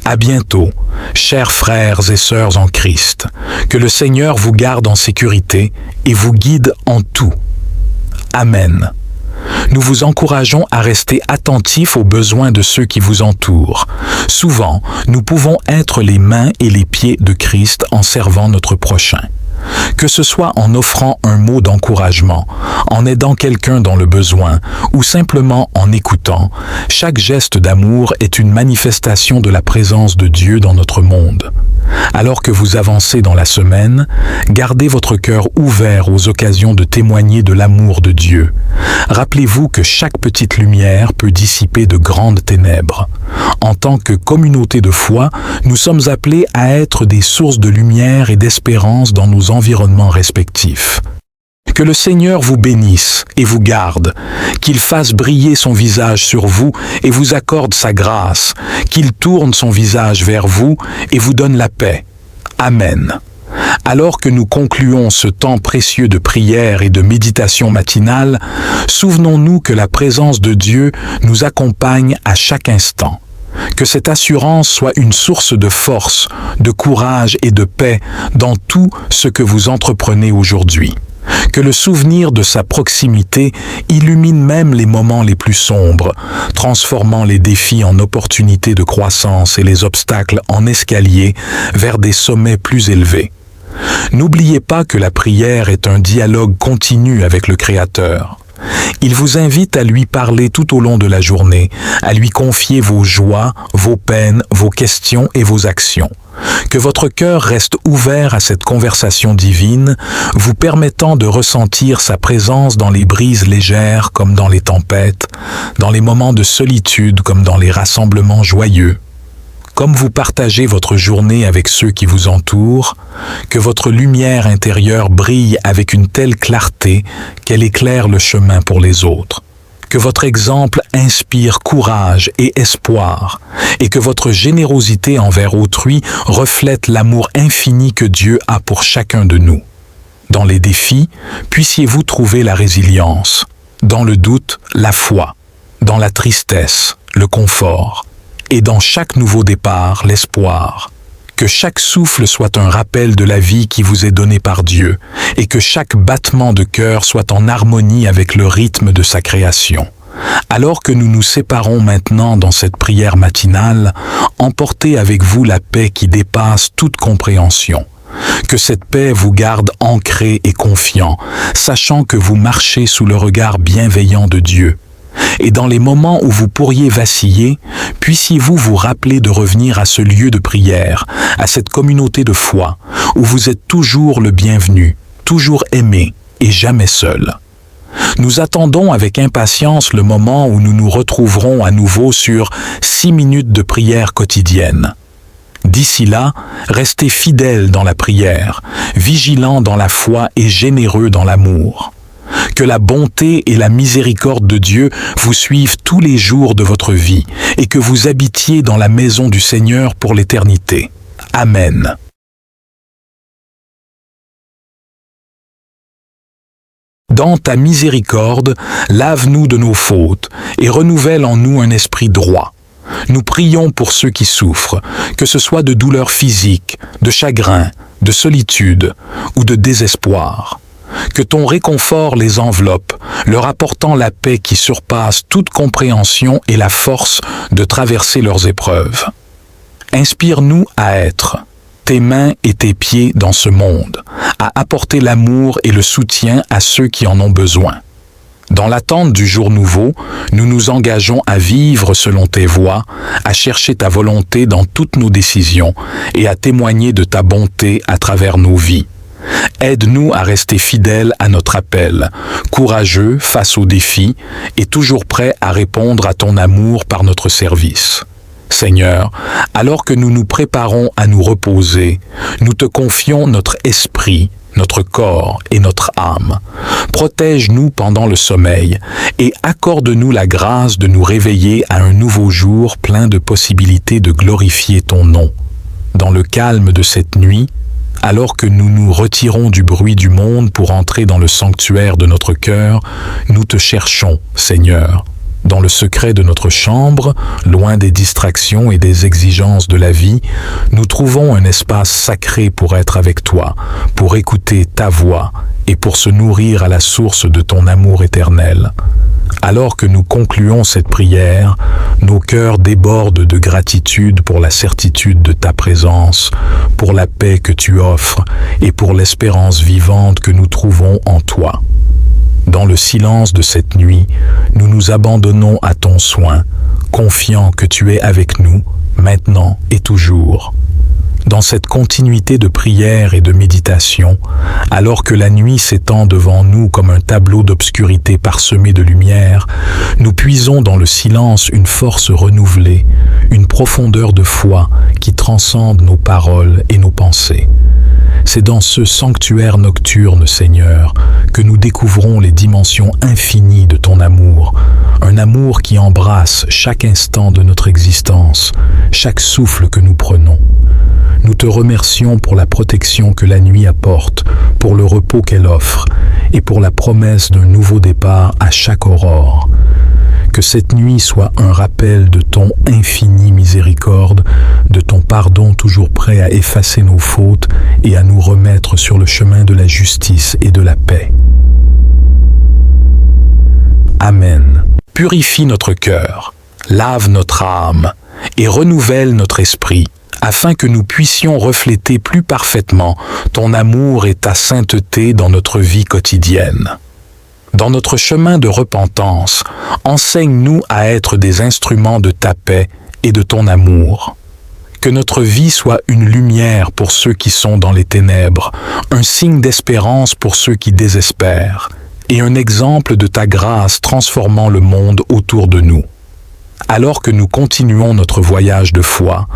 À bientôt, chers frères et sœurs en Christ. Que le Seigneur vous garde en sécurité et vous guide en tout. Amen. Nous vous encourageons à rester attentifs aux besoins de ceux qui vous entourent. Souvent, nous pouvons être les mains et les pieds de Christ en servant notre prochain. Que ce soit en offrant un mot d'encouragement, en aidant quelqu'un dans le besoin ou simplement en écoutant, chaque geste d'amour est une manifestation de la présence de Dieu dans notre monde. Alors que vous avancez dans la semaine, gardez votre cœur ouvert aux occasions de témoigner de l'amour de Dieu. Rappelez-vous que chaque petite lumière peut dissiper de grandes ténèbres. En tant que communauté de foi, nous sommes appelés à être des sources de lumière et d'espérance dans nos environnements respectifs. Que le Seigneur vous bénisse et vous garde, qu'il fasse briller son visage sur vous et vous accorde sa grâce, qu'il tourne son visage vers vous et vous donne la paix. Amen. Alors que nous concluons ce temps précieux de prière et de méditation matinale, souvenons-nous que la présence de Dieu nous accompagne à chaque instant. Que cette assurance soit une source de force, de courage et de paix dans tout ce que vous entreprenez aujourd'hui. Que le souvenir de sa proximité illumine même les moments les plus sombres, transformant les défis en opportunités de croissance et les obstacles en escaliers vers des sommets plus élevés. N'oubliez pas que la prière est un dialogue continu avec le Créateur. Il vous invite à lui parler tout au long de la journée, à lui confier vos joies, vos peines, vos questions et vos actions. Que votre cœur reste ouvert à cette conversation divine, vous permettant de ressentir sa présence dans les brises légères comme dans les tempêtes, dans les moments de solitude comme dans les rassemblements joyeux. Comme vous partagez votre journée avec ceux qui vous entourent, que votre lumière intérieure brille avec une telle clarté qu'elle éclaire le chemin pour les autres. Que votre exemple inspire courage et espoir, et que votre générosité envers autrui reflète l'amour infini que Dieu a pour chacun de nous. Dans les défis, puissiez-vous trouver la résilience, dans le doute, la foi, dans la tristesse, le confort, et dans chaque nouveau départ, l'espoir. Que chaque souffle soit un rappel de la vie qui vous est donnée par Dieu, et que chaque battement de cœur soit en harmonie avec le rythme de sa création. Alors que nous nous séparons maintenant dans cette prière matinale, emportez avec vous la paix qui dépasse toute compréhension. Que cette paix vous garde ancré et confiant, sachant que vous marchez sous le regard bienveillant de Dieu. Et dans les moments où vous pourriez vaciller, puissiez-vous vous rappeler de revenir à ce lieu de prière, à cette communauté de foi, où vous êtes toujours le bienvenu, toujours aimé et jamais seul. Nous attendons avec impatience le moment où nous nous retrouverons à nouveau sur 6 minutes de prière quotidienne. D'ici là, restez fidèles dans la prière, vigilants dans la foi et généreux dans l'amour. Que la bonté et la miséricorde de Dieu vous suivent tous les jours de votre vie et que vous habitiez dans la maison du Seigneur pour l'éternité. Amen. Dans ta miséricorde, lave-nous de nos fautes et renouvelle en nous un esprit droit. Nous prions pour ceux qui souffrent, que ce soit de douleurs physiques, de chagrin, de solitude ou de désespoir. Que ton réconfort les enveloppe, leur apportant la paix qui surpasse toute compréhension et la force de traverser leurs épreuves. Inspire-nous à être tes mains et tes pieds dans ce monde, à apporter l'amour et le soutien à ceux qui en ont besoin. Dans l'attente du jour nouveau, nous nous engageons à vivre selon tes voies, à chercher ta volonté dans toutes nos décisions et à témoigner de ta bonté à travers nos vies. Aide-nous à rester fidèles à notre appel, courageux face aux défis et toujours prêts à répondre à ton amour par notre service. Seigneur, alors que nous nous préparons à nous reposer, nous te confions notre esprit, notre corps et notre âme. Protège-nous pendant le sommeil et accorde-nous la grâce de nous réveiller à un nouveau jour plein de possibilités de glorifier ton nom. Dans le calme de cette nuit, alors que nous nous retirons du bruit du monde pour entrer dans le sanctuaire de notre cœur, nous te cherchons, Seigneur. Dans le secret de notre chambre, loin des distractions et des exigences de la vie, nous trouvons un espace sacré pour être avec toi, pour écouter ta voix et pour se nourrir à la source de ton amour éternel. Alors que nous concluons cette prière, nos cœurs débordent de gratitude pour la certitude de ta présence, pour la paix que tu offres et pour l'espérance vivante que nous trouvons en toi. Dans le silence de cette nuit, nous nous abandonnons à ton soin, confiants que tu es avec nous, maintenant et toujours. Dans cette continuité de prière et de méditation, alors que la nuit s'étend devant nous comme un tableau d'obscurité parsemé de lumière, nous puisons dans le silence une force renouvelée, une profondeur de foi qui transcende nos paroles et nos pensées. C'est dans ce sanctuaire nocturne, Seigneur, que nous découvrons les dimensions infinies de ton amour, un amour qui embrasse chaque instant de notre existence, chaque souffle que nous prenons. Nous te remercions pour la protection que la nuit apporte, pour le repos qu'elle offre et pour la promesse d'un nouveau départ à chaque aurore. Que cette nuit soit un rappel de ton infini miséricorde, de ton pardon toujours prêt à effacer nos fautes et à nous remettre sur le chemin de la justice et de la paix. Amen. Purifie notre cœur, lave notre âme et renouvelle notre esprit, afin que nous puissions refléter plus parfaitement ton amour et ta sainteté dans notre vie quotidienne. Dans notre chemin de repentance, enseigne-nous à être des instruments de ta paix et de ton amour. Que notre vie soit une lumière pour ceux qui sont dans les ténèbres, un signe d'espérance pour ceux qui désespèrent, et un exemple de ta grâce transformant le monde autour de nous. Alors que nous continuons notre voyage de foi,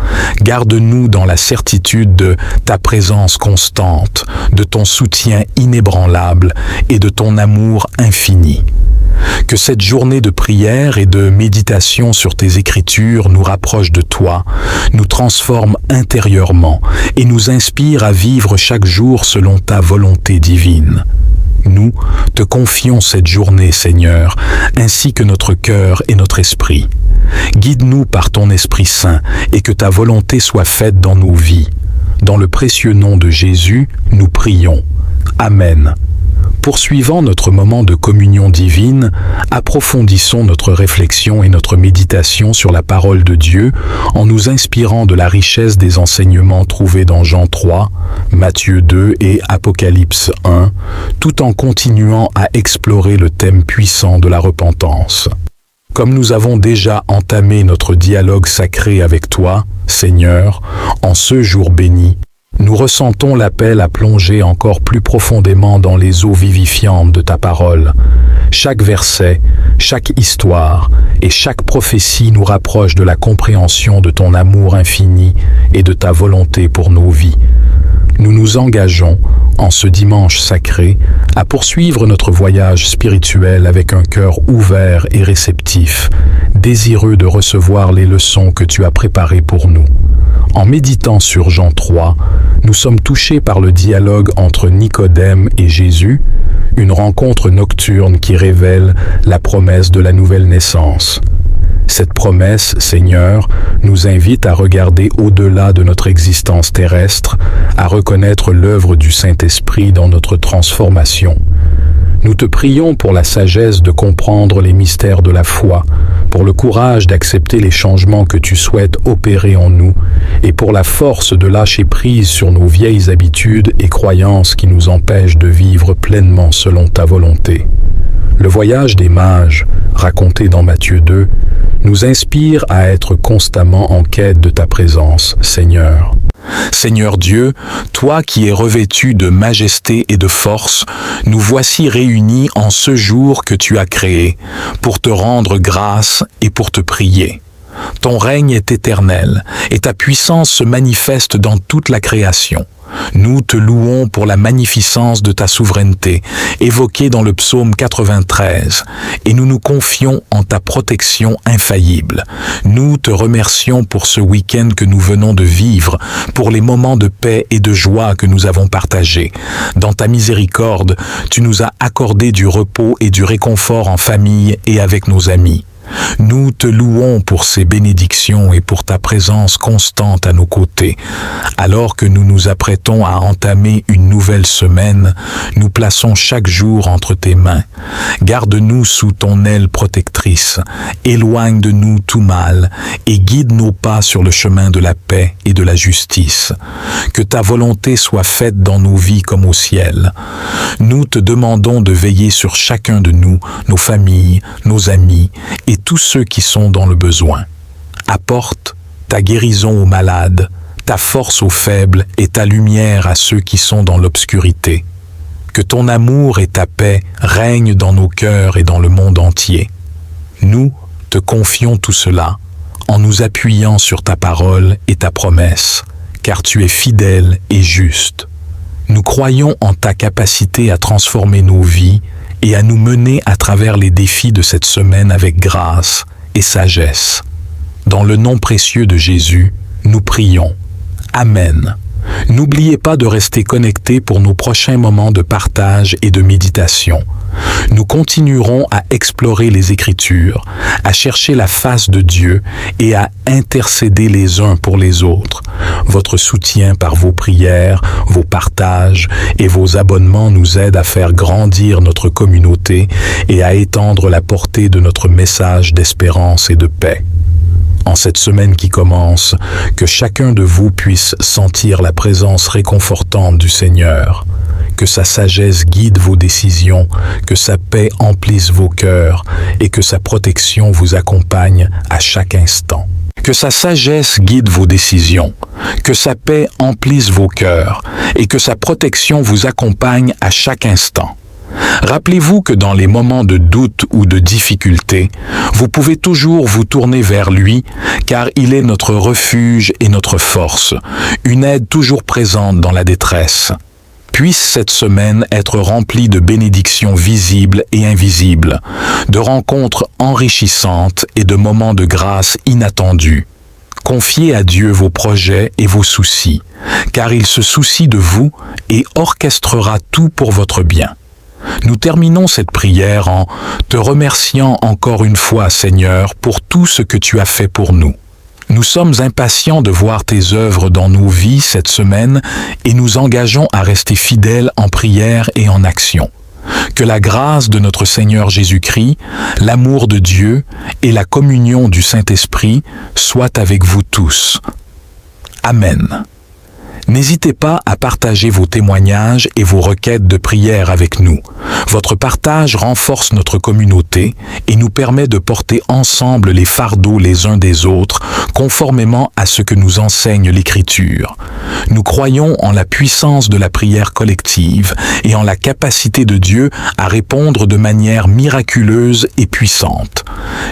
garde-nous dans la certitude de ta présence constante, de ton soutien inébranlable et de ton amour infini. Que cette journée de prière et de méditation sur tes Écritures nous rapproche de toi, nous transforme intérieurement et nous inspire à vivre chaque jour selon ta volonté divine. Nous te confions cette journée, Seigneur, ainsi que notre cœur et notre esprit. Guide-nous par ton Esprit Saint et que ta volonté soit faite dans nos vies. Dans le précieux nom de Jésus, nous prions. Amen. Poursuivant notre moment de communion divine, approfondissons notre réflexion et notre méditation sur la parole de Dieu en nous inspirant de la richesse des enseignements trouvés dans Jean 3, Matthieu 2 et Apocalypse 1, tout en continuant à explorer le thème puissant de la repentance. Comme nous avons déjà entamé notre dialogue sacré avec toi, Seigneur, en ce jour béni, nous ressentons l'appel à plonger encore plus profondément dans les eaux vivifiantes de ta parole. Chaque verset, chaque histoire et chaque prophétie nous rapproche de la compréhension de ton amour infini et de ta volonté pour nos vies. Nous nous engageons, en ce dimanche sacré, à poursuivre notre voyage spirituel avec un cœur ouvert et réceptif, désireux de recevoir les leçons que tu as préparées pour nous. En méditant sur Jean 3, nous sommes touchés par le dialogue entre Nicodème et Jésus, une rencontre nocturne qui révèle la promesse de la nouvelle naissance. Cette promesse, Seigneur, nous invite à regarder au-delà de notre existence terrestre, à reconnaître l'œuvre du Saint-Esprit dans notre transformation. Nous te prions pour la sagesse de comprendre les mystères de la foi, pour le courage d'accepter les changements que tu souhaites opérer en nous, et pour la force de lâcher prise sur nos vieilles habitudes et croyances qui nous empêchent de vivre pleinement selon ta volonté. Le voyage des mages, raconté dans Matthieu 2, nous inspire à être constamment en quête de ta présence, Seigneur. Seigneur Dieu, toi qui es revêtu de majesté et de force, nous voici réunis en ce jour que tu as créé, pour te rendre grâce et pour te prier. Ton règne est éternel et ta puissance se manifeste dans toute la création. Nous te louons pour la magnificence de ta souveraineté, évoquée dans le psaume 93, et nous nous confions en ta protection infaillible. Nous te remercions pour ce week-end que nous venons de vivre, pour les moments de paix et de joie que nous avons partagés. Dans ta miséricorde, tu nous as accordé du repos et du réconfort en famille et avec nos amis. Nous te louons pour ces bénédictions et pour ta présence constante à nos côtés. Alors que nous nous apprêtons à entamer une nouvelle semaine, nous plaçons chaque jour entre tes mains. Garde-nous sous ton aile protectrice, éloigne de nous tout mal et guide nos pas sur le chemin de la paix et de la justice. Que ta volonté soit faite dans nos vies comme au ciel. Nous te demandons de veiller sur chacun de nous, nos familles, nos amis et tous ceux qui sont dans le besoin. Apporte ta guérison aux malades, ta force aux faibles et ta lumière à ceux qui sont dans l'obscurité. Que ton amour et ta paix règnent dans nos cœurs et dans le monde entier. Nous te confions tout cela en nous appuyant sur ta parole et ta promesse, car tu es fidèle et juste. Nous croyons en ta capacité à transformer nos vies et à nous mener à travers les défis de cette semaine avec grâce et sagesse. Dans le nom précieux de Jésus, nous prions. Amen. N'oubliez pas de rester connectés pour nos prochains moments de partage et de méditation. Nous continuerons à explorer les Écritures, à chercher la face de Dieu et à intercéder les uns pour les autres. Votre soutien par vos prières, vos partages et vos abonnements nous aident à faire grandir notre communauté et à étendre la portée de notre message d'espérance et de paix. En cette semaine qui commence, que chacun de vous puisse sentir la présence réconfortante du Seigneur, que sa sagesse guide vos décisions, que sa paix emplisse vos cœurs et que sa protection vous accompagne à chaque instant. Que sa sagesse guide vos décisions, que sa paix emplisse vos cœurs et que sa protection vous accompagne à chaque instant. Rappelez-vous que dans les moments de doute ou de difficulté, vous pouvez toujours vous tourner vers lui, car il est notre refuge et notre force, une aide toujours présente dans la détresse. Puisse cette semaine être remplie de bénédictions visibles et invisibles, de rencontres enrichissantes et de moments de grâce inattendus. Confiez à Dieu vos projets et vos soucis, car il se soucie de vous et orchestrera tout pour votre bien. Nous terminons cette prière en te remerciant encore une fois, Seigneur, pour tout ce que tu as fait pour nous. Nous sommes impatients de voir tes œuvres dans nos vies cette semaine et nous engageons à rester fidèles en prière et en action. Que la grâce de notre Seigneur Jésus-Christ, l'amour de Dieu et la communion du Saint-Esprit soient avec vous tous. Amen. N'hésitez pas à partager vos témoignages et vos requêtes de prière avec nous. Votre partage renforce notre communauté et nous permet de porter ensemble les fardeaux les uns des autres, conformément à ce que nous enseigne l'Écriture. Nous croyons en la puissance de la prière collective et en la capacité de Dieu à répondre de manière miraculeuse et puissante.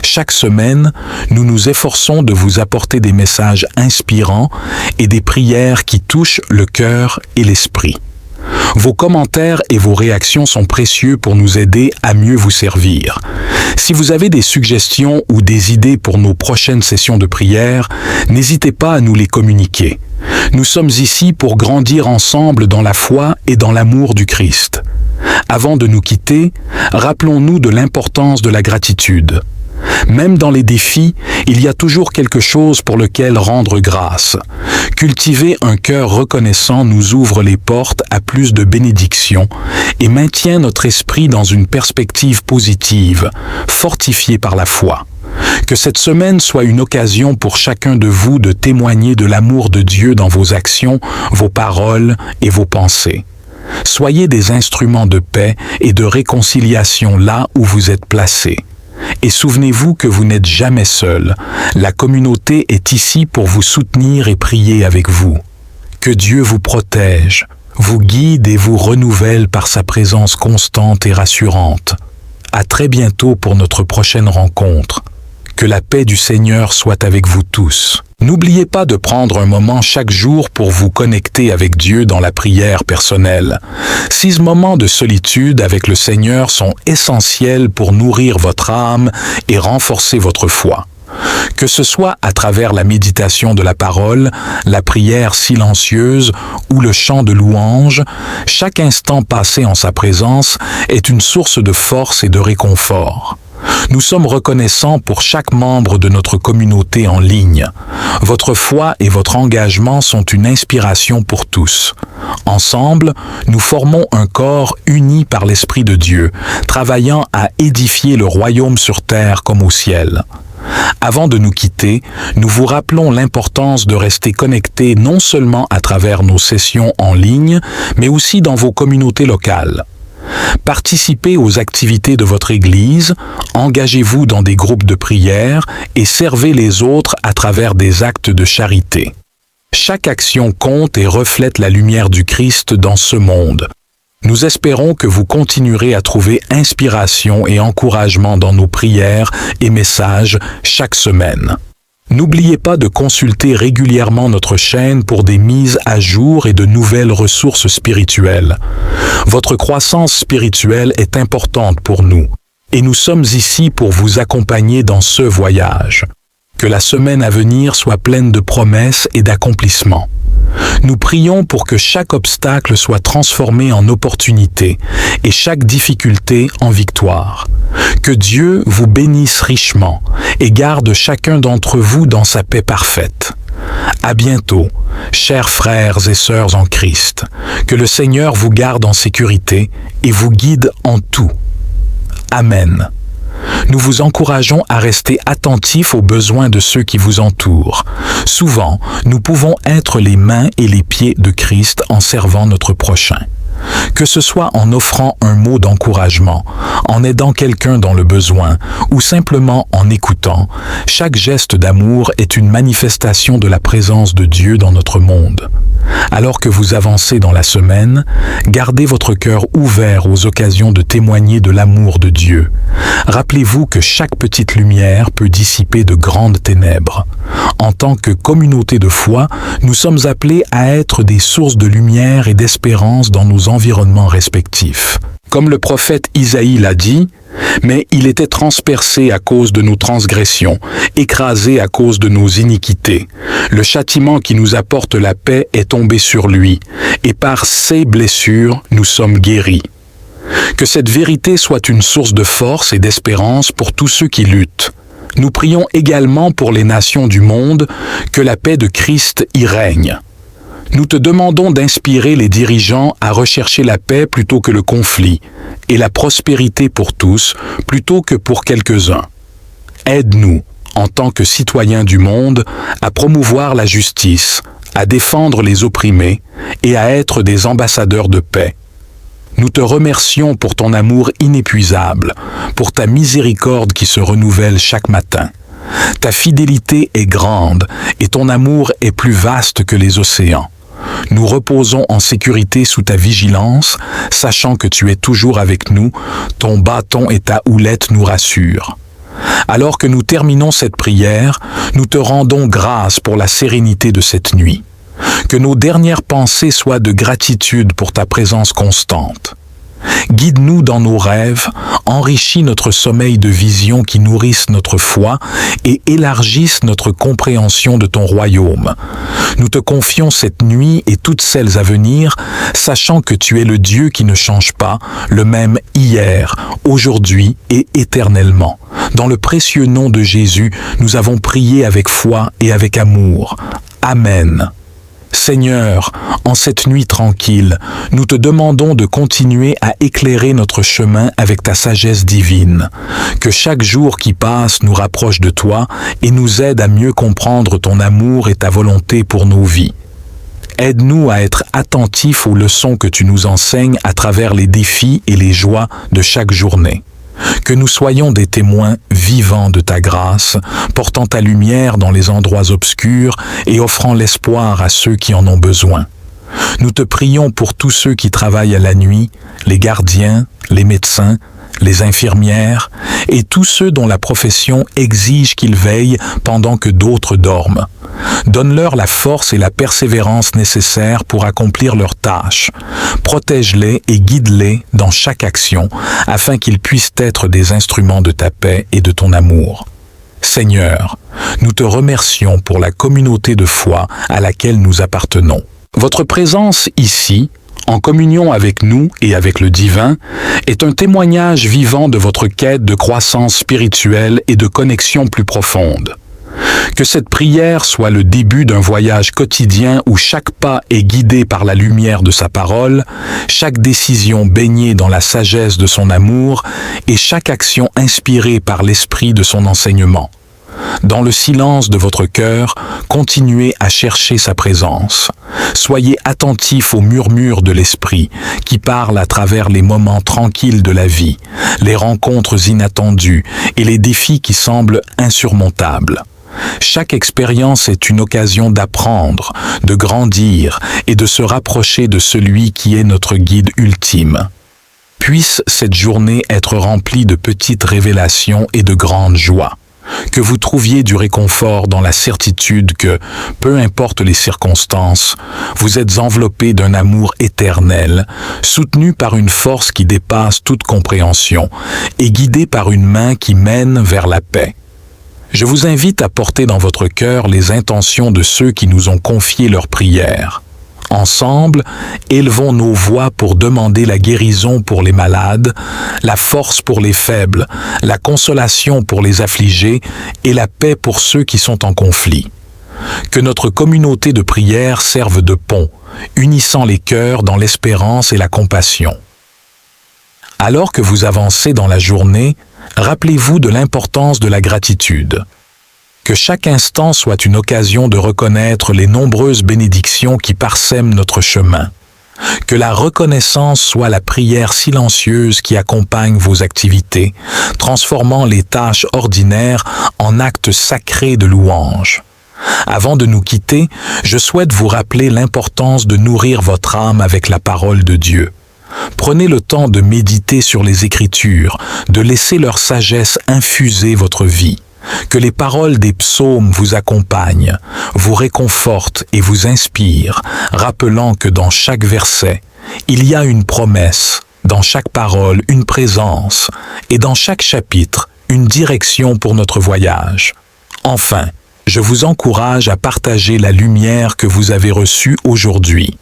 Chaque semaine, nous nous efforçons de vous apporter des messages inspirants et des prières qui touchent le cœur et l'esprit. Vos commentaires et vos réactions sont précieux pour nous aider à mieux vous servir. Si vous avez des suggestions ou des idées pour nos prochaines sessions de prière, n'hésitez pas à nous les communiquer. Nous sommes ici pour grandir ensemble dans la foi et dans l'amour du Christ. Avant de nous quitter, rappelons-nous de l'importance de la gratitude. Même dans les défis, il y a toujours quelque chose pour lequel rendre grâce. Cultiver un cœur reconnaissant nous ouvre les portes à plus de bénédictions et maintient notre esprit dans une perspective positive, fortifiée par la foi. Que cette semaine soit une occasion pour chacun de vous de témoigner de l'amour de Dieu dans vos actions, vos paroles et vos pensées. Soyez des instruments de paix et de réconciliation là où vous êtes placés. Et souvenez-vous que vous n'êtes jamais seul. La communauté est ici pour vous soutenir et prier avec vous. Que Dieu vous protège, vous guide et vous renouvelle par sa présence constante et rassurante. À très bientôt pour notre prochaine rencontre. Que la paix du Seigneur soit avec vous tous. N'oubliez pas de prendre un moment chaque jour pour vous connecter avec Dieu dans la prière personnelle. Ces moments de solitude avec le Seigneur sont essentiels pour nourrir votre âme et renforcer votre foi. Que ce soit à travers la méditation de la parole, la prière silencieuse ou le chant de louange, chaque instant passé en sa présence est une source de force et de réconfort. Nous sommes reconnaissants pour chaque membre de notre communauté en ligne. Votre foi et votre engagement sont une inspiration pour tous. Ensemble, nous formons un corps uni par l'Esprit de Dieu, travaillant à édifier le royaume sur terre comme au ciel. Avant de nous quitter, nous vous rappelons l'importance de rester connectés non seulement à travers nos sessions en ligne, mais aussi dans vos communautés locales. Participez aux activités de votre Église, engagez-vous dans des groupes de prière et servez les autres à travers des actes de charité. Chaque action compte et reflète la lumière du Christ dans ce monde. Nous espérons que vous continuerez à trouver inspiration et encouragement dans nos prières et messages chaque semaine. N'oubliez pas de consulter régulièrement notre chaîne pour des mises à jour et de nouvelles ressources spirituelles. Votre croissance spirituelle est importante pour nous et nous sommes ici pour vous accompagner dans ce voyage. Que la semaine à venir soit pleine de promesses et d'accomplissements. Nous prions pour que chaque obstacle soit transformé en opportunité et chaque difficulté en victoire. Que Dieu vous bénisse richement et garde chacun d'entre vous dans sa paix parfaite. À bientôt, chers frères et sœurs en Christ. Que le Seigneur vous garde en sécurité et vous guide en tout. Amen. Nous vous encourageons à rester attentifs aux besoins de ceux qui vous entourent. Souvent, nous pouvons être les mains et les pieds de Christ en servant notre prochain. Que ce soit en offrant un mot d'encouragement, en aidant quelqu'un dans le besoin ou simplement en écoutant, chaque geste d'amour est une manifestation de la présence de Dieu dans notre monde. Alors que vous avancez dans la semaine, gardez votre cœur ouvert aux occasions de témoigner de l'amour de Dieu. Rappelez-vous que chaque petite lumière peut dissiper de grandes ténèbres. En tant que communauté de foi, nous sommes appelés à être des sources de lumière et d'espérance dans nos environnements respectifs. Comme le prophète Isaïe l'a dit, « Mais il était transpercé à cause de nos transgressions, écrasé à cause de nos iniquités. Le châtiment qui nous apporte la paix est tombé sur lui, et par ses blessures nous sommes guéris. » Que cette vérité soit une source de force et d'espérance pour tous ceux qui luttent. Nous prions également pour les nations du monde, que la paix de Christ y règne. Nous te demandons d'inspirer les dirigeants à rechercher la paix plutôt que le conflit, et la prospérité pour tous plutôt que pour quelques-uns. Aide-nous, en tant que citoyens du monde, à promouvoir la justice, à défendre les opprimés et à être des ambassadeurs de paix. Nous te remercions pour ton amour inépuisable, pour ta miséricorde qui se renouvelle chaque matin. Ta fidélité est grande et ton amour est plus vaste que les océans. Nous reposons en sécurité sous ta vigilance, sachant que tu es toujours avec nous, ton bâton et ta houlette nous rassurent. Alors que nous terminons cette prière, nous te rendons grâce pour la sérénité de cette nuit. Que nos dernières pensées soient de gratitude pour ta présence constante. Guide-nous dans nos rêves, enrichis notre sommeil de visions qui nourrissent notre foi et élargissent notre compréhension de ton royaume. Nous te confions cette nuit et toutes celles à venir, sachant que tu es le Dieu qui ne change pas, le même hier, aujourd'hui et éternellement. Dans le précieux nom de Jésus, nous avons prié avec foi et avec amour. Amen. Seigneur, en cette nuit tranquille, nous te demandons de continuer à éclairer notre chemin avec ta sagesse divine. Que chaque jour qui passe nous rapproche de toi et nous aide à mieux comprendre ton amour et ta volonté pour nos vies. Aide-nous à être attentifs aux leçons que tu nous enseignes à travers les défis et les joies de chaque journée. Que nous soyons des témoins vivants de ta grâce, portant ta lumière dans les endroits obscurs et offrant l'espoir à ceux qui en ont besoin. Nous te prions pour tous ceux qui travaillent à la nuit, les gardiens, les médecins, les infirmières et tous ceux dont la profession exige qu'ils veillent pendant que d'autres dorment. Donne-leur la force et la persévérance nécessaires pour accomplir leurs tâches. Protège-les et guide-les dans chaque action, afin qu'ils puissent être des instruments de ta paix et de ton amour. Seigneur, nous te remercions pour la communauté de foi à laquelle nous appartenons. Votre présence ici, en communion avec nous et avec le divin, est un témoignage vivant de votre quête de croissance spirituelle et de connexion plus profonde. Que cette prière soit le début d'un voyage quotidien où chaque pas est guidé par la lumière de sa parole, chaque décision baignée dans la sagesse de son amour et chaque action inspirée par l'esprit de son enseignement. Dans le silence de votre cœur, continuez à chercher sa présence. Soyez attentifs aux murmures de l'esprit qui parle à travers les moments tranquilles de la vie, les rencontres inattendues et les défis qui semblent insurmontables. Chaque expérience est une occasion d'apprendre, de grandir et de se rapprocher de celui qui est notre guide ultime. Puisse cette journée être remplie de petites révélations et de grandes joies. Que vous trouviez du réconfort dans la certitude que, peu importe les circonstances, vous êtes enveloppé d'un amour éternel, soutenu par une force qui dépasse toute compréhension et guidé par une main qui mène vers la paix. Je vous invite à porter dans votre cœur les intentions de ceux qui nous ont confié leurs prières. Ensemble, élevons nos voix pour demander la guérison pour les malades, la force pour les faibles, la consolation pour les affligés et la paix pour ceux qui sont en conflit. Que notre communauté de prière serve de pont, unissant les cœurs dans l'espérance et la compassion. Alors que vous avancez dans la journée, rappelez-vous de l'importance de la gratitude. Que chaque instant soit une occasion de reconnaître les nombreuses bénédictions qui parsèment notre chemin. Que la reconnaissance soit la prière silencieuse qui accompagne vos activités, transformant les tâches ordinaires en actes sacrés de louange. Avant de nous quitter, je souhaite vous rappeler l'importance de nourrir votre âme avec la parole de Dieu. Prenez le temps de méditer sur les Écritures, de laisser leur sagesse infuser votre vie. Que les paroles des psaumes vous accompagnent, vous réconfortent et vous inspirent, rappelant que dans chaque verset, il y a une promesse, dans chaque parole, une présence, et dans chaque chapitre, une direction pour notre voyage. Enfin, je vous encourage à partager la lumière que vous avez reçue aujourd'hui.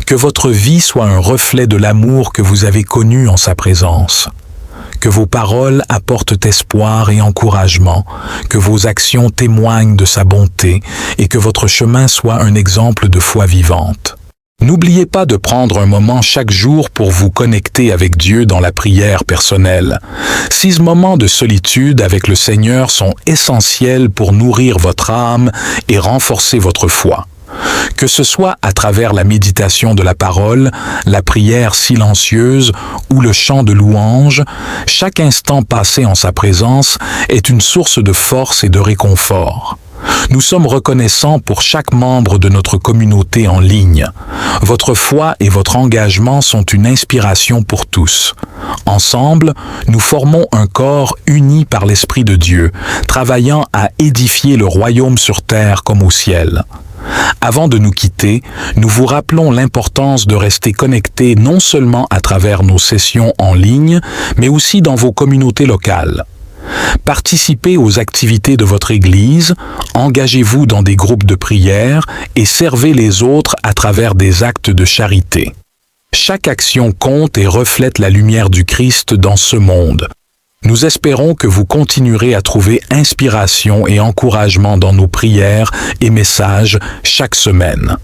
Que votre vie soit un reflet de l'amour que vous avez connu en sa présence. Que vos paroles apportent espoir et encouragement, que vos actions témoignent de sa bonté et que votre chemin soit un exemple de foi vivante. N'oubliez pas de prendre un moment chaque jour pour vous connecter avec Dieu dans la prière personnelle. Ces moments de solitude avec le Seigneur sont essentiels pour nourrir votre âme et renforcer votre foi. Que ce soit à travers la méditation de la parole, la prière silencieuse ou le chant de louange, chaque instant passé en sa présence est une source de force et de réconfort. Nous sommes reconnaissants pour chaque membre de notre communauté en ligne. Votre foi et votre engagement sont une inspiration pour tous. Ensemble, nous formons un corps uni par l'Esprit de Dieu, travaillant à édifier le royaume sur terre comme au ciel. Avant de nous quitter, nous vous rappelons l'importance de rester connectés non seulement à travers nos sessions en ligne, mais aussi dans vos communautés locales. Participez aux activités de votre Église, engagez-vous dans des groupes de prière et servez les autres à travers des actes de charité. Chaque action compte et reflète la lumière du Christ dans ce monde. Nous espérons que vous continuerez à trouver inspiration et encouragement dans nos prières et messages chaque semaine.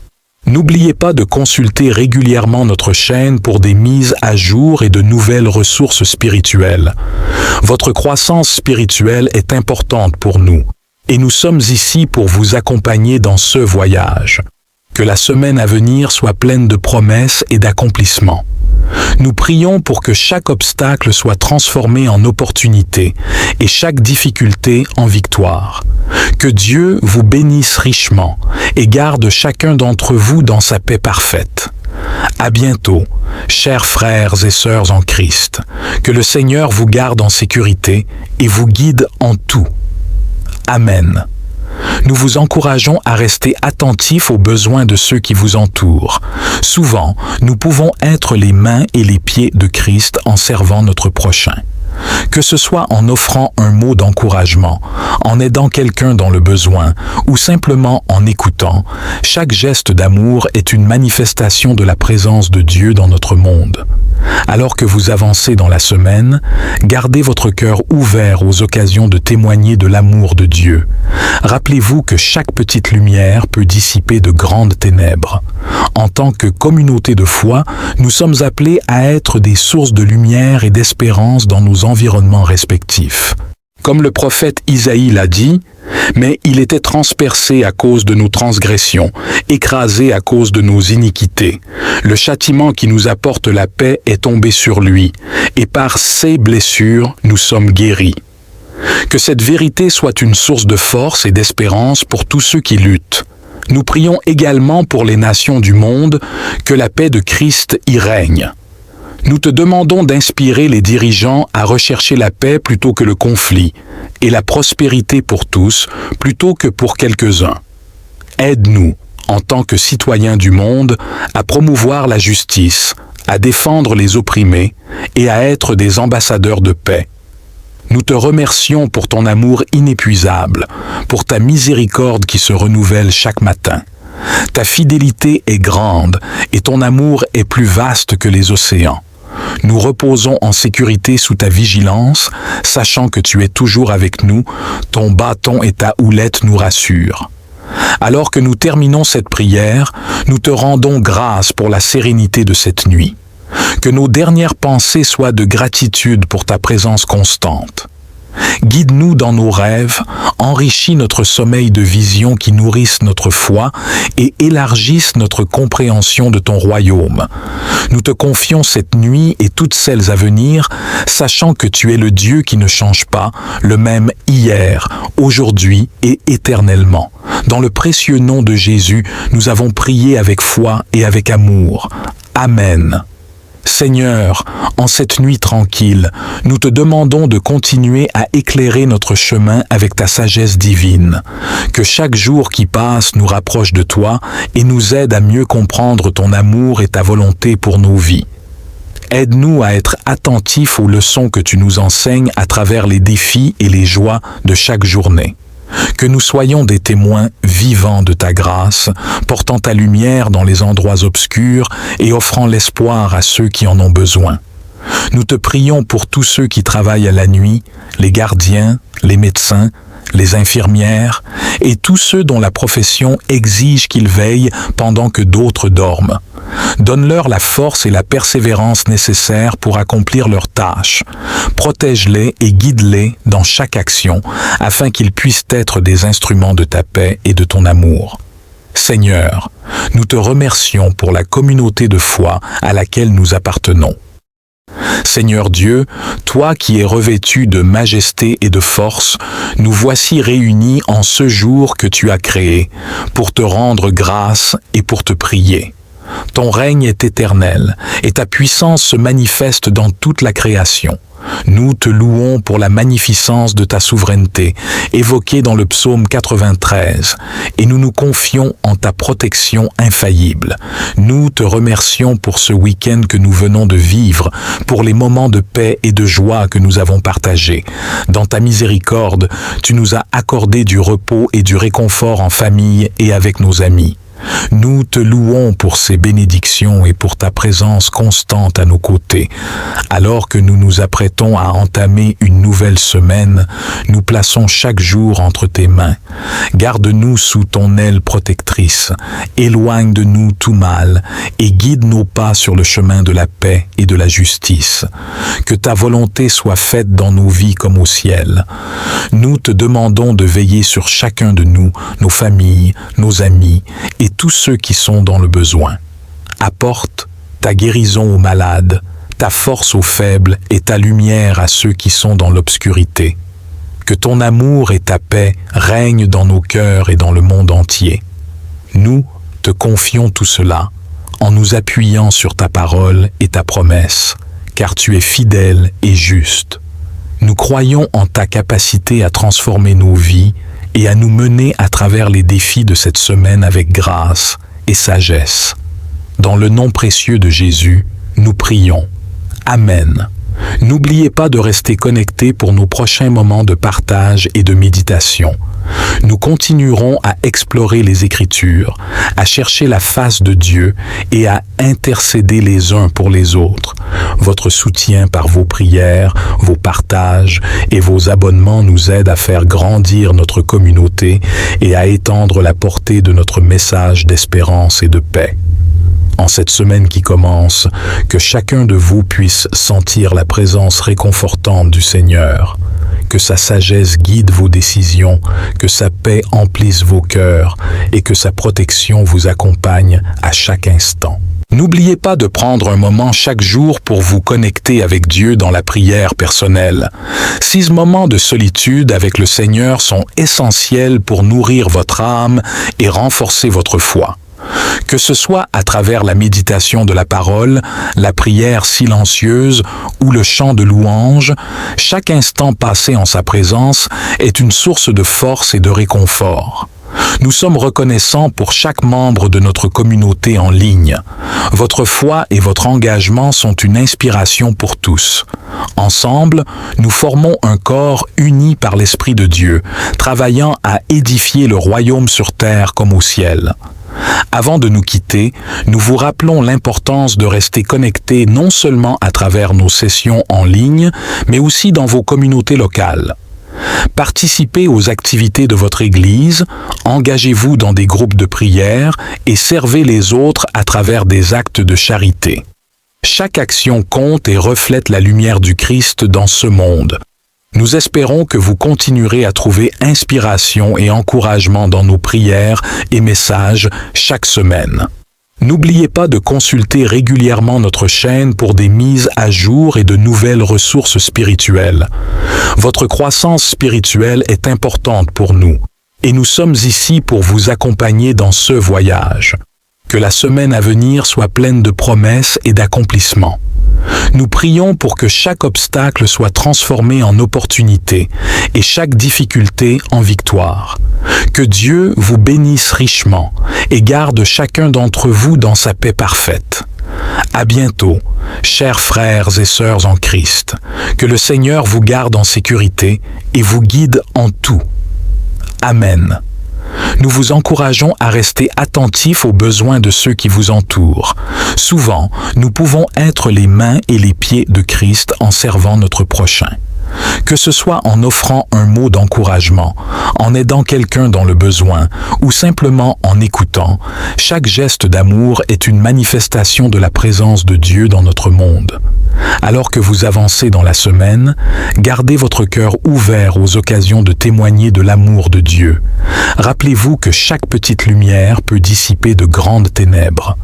N'oubliez pas de consulter régulièrement notre chaîne pour des mises à jour et de nouvelles ressources spirituelles. Votre croissance spirituelle est importante pour nous et nous sommes ici pour vous accompagner dans ce voyage. Que la semaine à venir soit pleine de promesses et d'accomplissements. Nous prions pour que chaque obstacle soit transformé en opportunité et chaque difficulté en victoire. Que Dieu vous bénisse richement et garde chacun d'entre vous dans sa paix parfaite. À bientôt, chers frères et sœurs en Christ. Que le Seigneur vous garde en sécurité et vous guide en tout. Amen. Nous vous encourageons à rester attentifs aux besoins de ceux qui vous entourent. Souvent, nous pouvons être les mains et les pieds de Christ en servant notre prochain. Que ce soit en offrant un mot d'encouragement, en aidant quelqu'un dans le besoin ou simplement en écoutant, chaque geste d'amour est une manifestation de la présence de Dieu dans notre monde. Alors que vous avancez dans la semaine, gardez votre cœur ouvert aux occasions de témoigner de l'amour de Dieu. Rappelez-vous que chaque petite lumière peut dissiper de grandes ténèbres. En tant que communauté de foi, nous sommes appelés à être des sources de lumière et d'espérance dans nos environnements respectifs. Comme le prophète Isaïe l'a dit, « Mais il était transpercé à cause de nos transgressions, écrasé à cause de nos iniquités. Le châtiment qui nous apporte la paix est tombé sur lui, et par ses blessures nous sommes guéris. » Que cette vérité soit une source de force et d'espérance pour tous ceux qui luttent. Nous prions également pour les nations du monde, que la paix de Christ y règne. Nous te demandons d'inspirer les dirigeants à rechercher la paix plutôt que le conflit, et la prospérité pour tous plutôt que pour quelques-uns. Aide-nous, en tant que citoyens du monde, à promouvoir la justice, à défendre les opprimés et à être des ambassadeurs de paix. Nous te remercions pour ton amour inépuisable, pour ta miséricorde qui se renouvelle chaque matin. Ta fidélité est grande et ton amour est plus vaste que les océans. Nous reposons en sécurité sous ta vigilance, sachant que tu es toujours avec nous, ton bâton et ta houlette nous rassurent. Alors que nous terminons cette prière, nous te rendons grâce pour la sérénité de cette nuit. Que nos dernières pensées soient de gratitude pour ta présence constante. Guide-nous dans nos rêves, enrichis notre sommeil de visions qui nourrissent notre foi et élargissent notre compréhension de ton royaume. Nous te confions cette nuit et toutes celles à venir, sachant que tu es le Dieu qui ne change pas, le même hier, aujourd'hui et éternellement. Dans le précieux nom de Jésus, nous avons prié avec foi et avec amour. Amen. Seigneur, en cette nuit tranquille, nous te demandons de continuer à éclairer notre chemin avec ta sagesse divine. Que chaque jour qui passe nous rapproche de toi et nous aide à mieux comprendre ton amour et ta volonté pour nos vies. Aide-nous à être attentifs aux leçons que tu nous enseignes à travers les défis et les joies de chaque journée. Que nous soyons des témoins vivants de ta grâce, portant ta lumière dans les endroits obscurs et offrant l'espoir à ceux qui en ont besoin. Nous te prions pour tous ceux qui travaillent à la nuit, les gardiens, les médecins, les infirmières et tous ceux dont la profession exige qu'ils veillent pendant que d'autres dorment. Donne-leur la force et la persévérance nécessaires pour accomplir leurs tâches. Protège-les et guide-les dans chaque action, afin qu'ils puissent être des instruments de ta paix et de ton amour. Seigneur, nous te remercions pour la communauté de foi à laquelle nous appartenons. Seigneur Dieu, toi qui es revêtu de majesté et de force, nous voici réunis en ce jour que tu as créé, pour te rendre grâce et pour te prier. Ton règne est éternel, et ta puissance se manifeste dans toute la création. Nous te louons pour la magnificence de ta souveraineté, évoquée dans le psaume 93, et nous nous confions en ta protection infaillible. Nous te remercions pour ce week-end que nous venons de vivre, pour les moments de paix et de joie que nous avons partagés. Dans ta miséricorde, tu nous as accordé du repos et du réconfort en famille et avec nos amis. Nous te louons pour ces bénédictions et pour ta présence constante à nos côtés. Alors que nous nous apprêtons à entamer une nouvelle semaine, nous plaçons chaque jour entre tes mains. Garde-nous sous ton aile protectrice, éloigne de nous tout mal et guide nos pas sur le chemin de la paix et de la justice. Que ta volonté soit faite dans nos vies comme au ciel. Nous te demandons de veiller sur chacun de nous, nos familles, nos amis et tous ceux qui sont dans le besoin. Apporte ta guérison aux malades, ta force aux faibles et ta lumière à ceux qui sont dans l'obscurité. Que ton amour et ta paix règnent dans nos cœurs et dans le monde entier. Nous te confions tout cela en nous appuyant sur ta parole et ta promesse, car tu es fidèle et juste. Nous croyons en ta capacité à transformer nos vies et à nous mener à travers les défis de cette semaine avec grâce et sagesse. Dans le nom précieux de Jésus, nous prions. Amen. N'oubliez pas de rester connectés pour nos prochains moments de partage et de méditation. Nous continuerons à explorer les Écritures, à chercher la face de Dieu et à intercéder les uns pour les autres. Votre soutien par vos prières, vos partages et vos abonnements nous aident à faire grandir notre communauté et à étendre la portée de notre message d'espérance et de paix. En cette semaine qui commence, que chacun de vous puisse sentir la présence réconfortante du Seigneur, que sa sagesse guide vos décisions, que sa paix emplisse vos cœurs et que sa protection vous accompagne à chaque instant. N'oubliez pas de prendre un moment chaque jour pour vous connecter avec Dieu dans la prière personnelle. Ces moments de solitude avec le Seigneur sont essentiels pour nourrir votre âme et renforcer votre foi. Que ce soit à travers la méditation de la parole, la prière silencieuse ou le chant de louange, chaque instant passé en sa présence est une source de force et de réconfort. Nous sommes reconnaissants pour chaque membre de notre communauté en ligne. Votre foi et votre engagement sont une inspiration pour tous. Ensemble, nous formons un corps uni par l'Esprit de Dieu, travaillant à édifier le royaume sur terre comme au ciel. Avant de nous quitter, nous vous rappelons l'importance de rester connectés non seulement à travers nos sessions en ligne, mais aussi dans vos communautés locales. Participez aux activités de votre Église, engagez-vous dans des groupes de prière et servez les autres à travers des actes de charité. Chaque action compte et reflète la lumière du Christ dans ce monde. Nous espérons que vous continuerez à trouver inspiration et encouragement dans nos prières et messages chaque semaine. N'oubliez pas de consulter régulièrement notre chaîne pour des mises à jour et de nouvelles ressources spirituelles. Votre croissance spirituelle est importante pour nous et nous sommes ici pour vous accompagner dans ce voyage. Que la semaine à venir soit pleine de promesses et d'accomplissements. Nous prions pour que chaque obstacle soit transformé en opportunité et chaque difficulté en victoire. Que Dieu vous bénisse richement et garde chacun d'entre vous dans sa paix parfaite. À bientôt, chers frères et sœurs en Christ. Que le Seigneur vous garde en sécurité et vous guide en tout. Amen. Nous vous encourageons à rester attentifs aux besoins de ceux qui vous entourent. Souvent, nous pouvons être les mains et les pieds de Christ en servant notre prochain. Que ce soit en offrant un mot d'encouragement, en aidant quelqu'un dans le besoin ou simplement en écoutant, chaque geste d'amour est une manifestation de la présence de Dieu dans notre monde. Alors que vous avancez dans la semaine, gardez votre cœur ouvert aux occasions de témoigner de l'amour de Dieu. Rappelez-vous que chaque petite lumière peut dissiper de grandes ténèbres.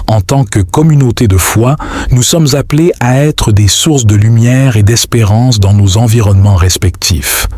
En tant que communauté de foi, nous sommes appelés à être des sources de lumière et d'espérance dans nos environnements respectifs.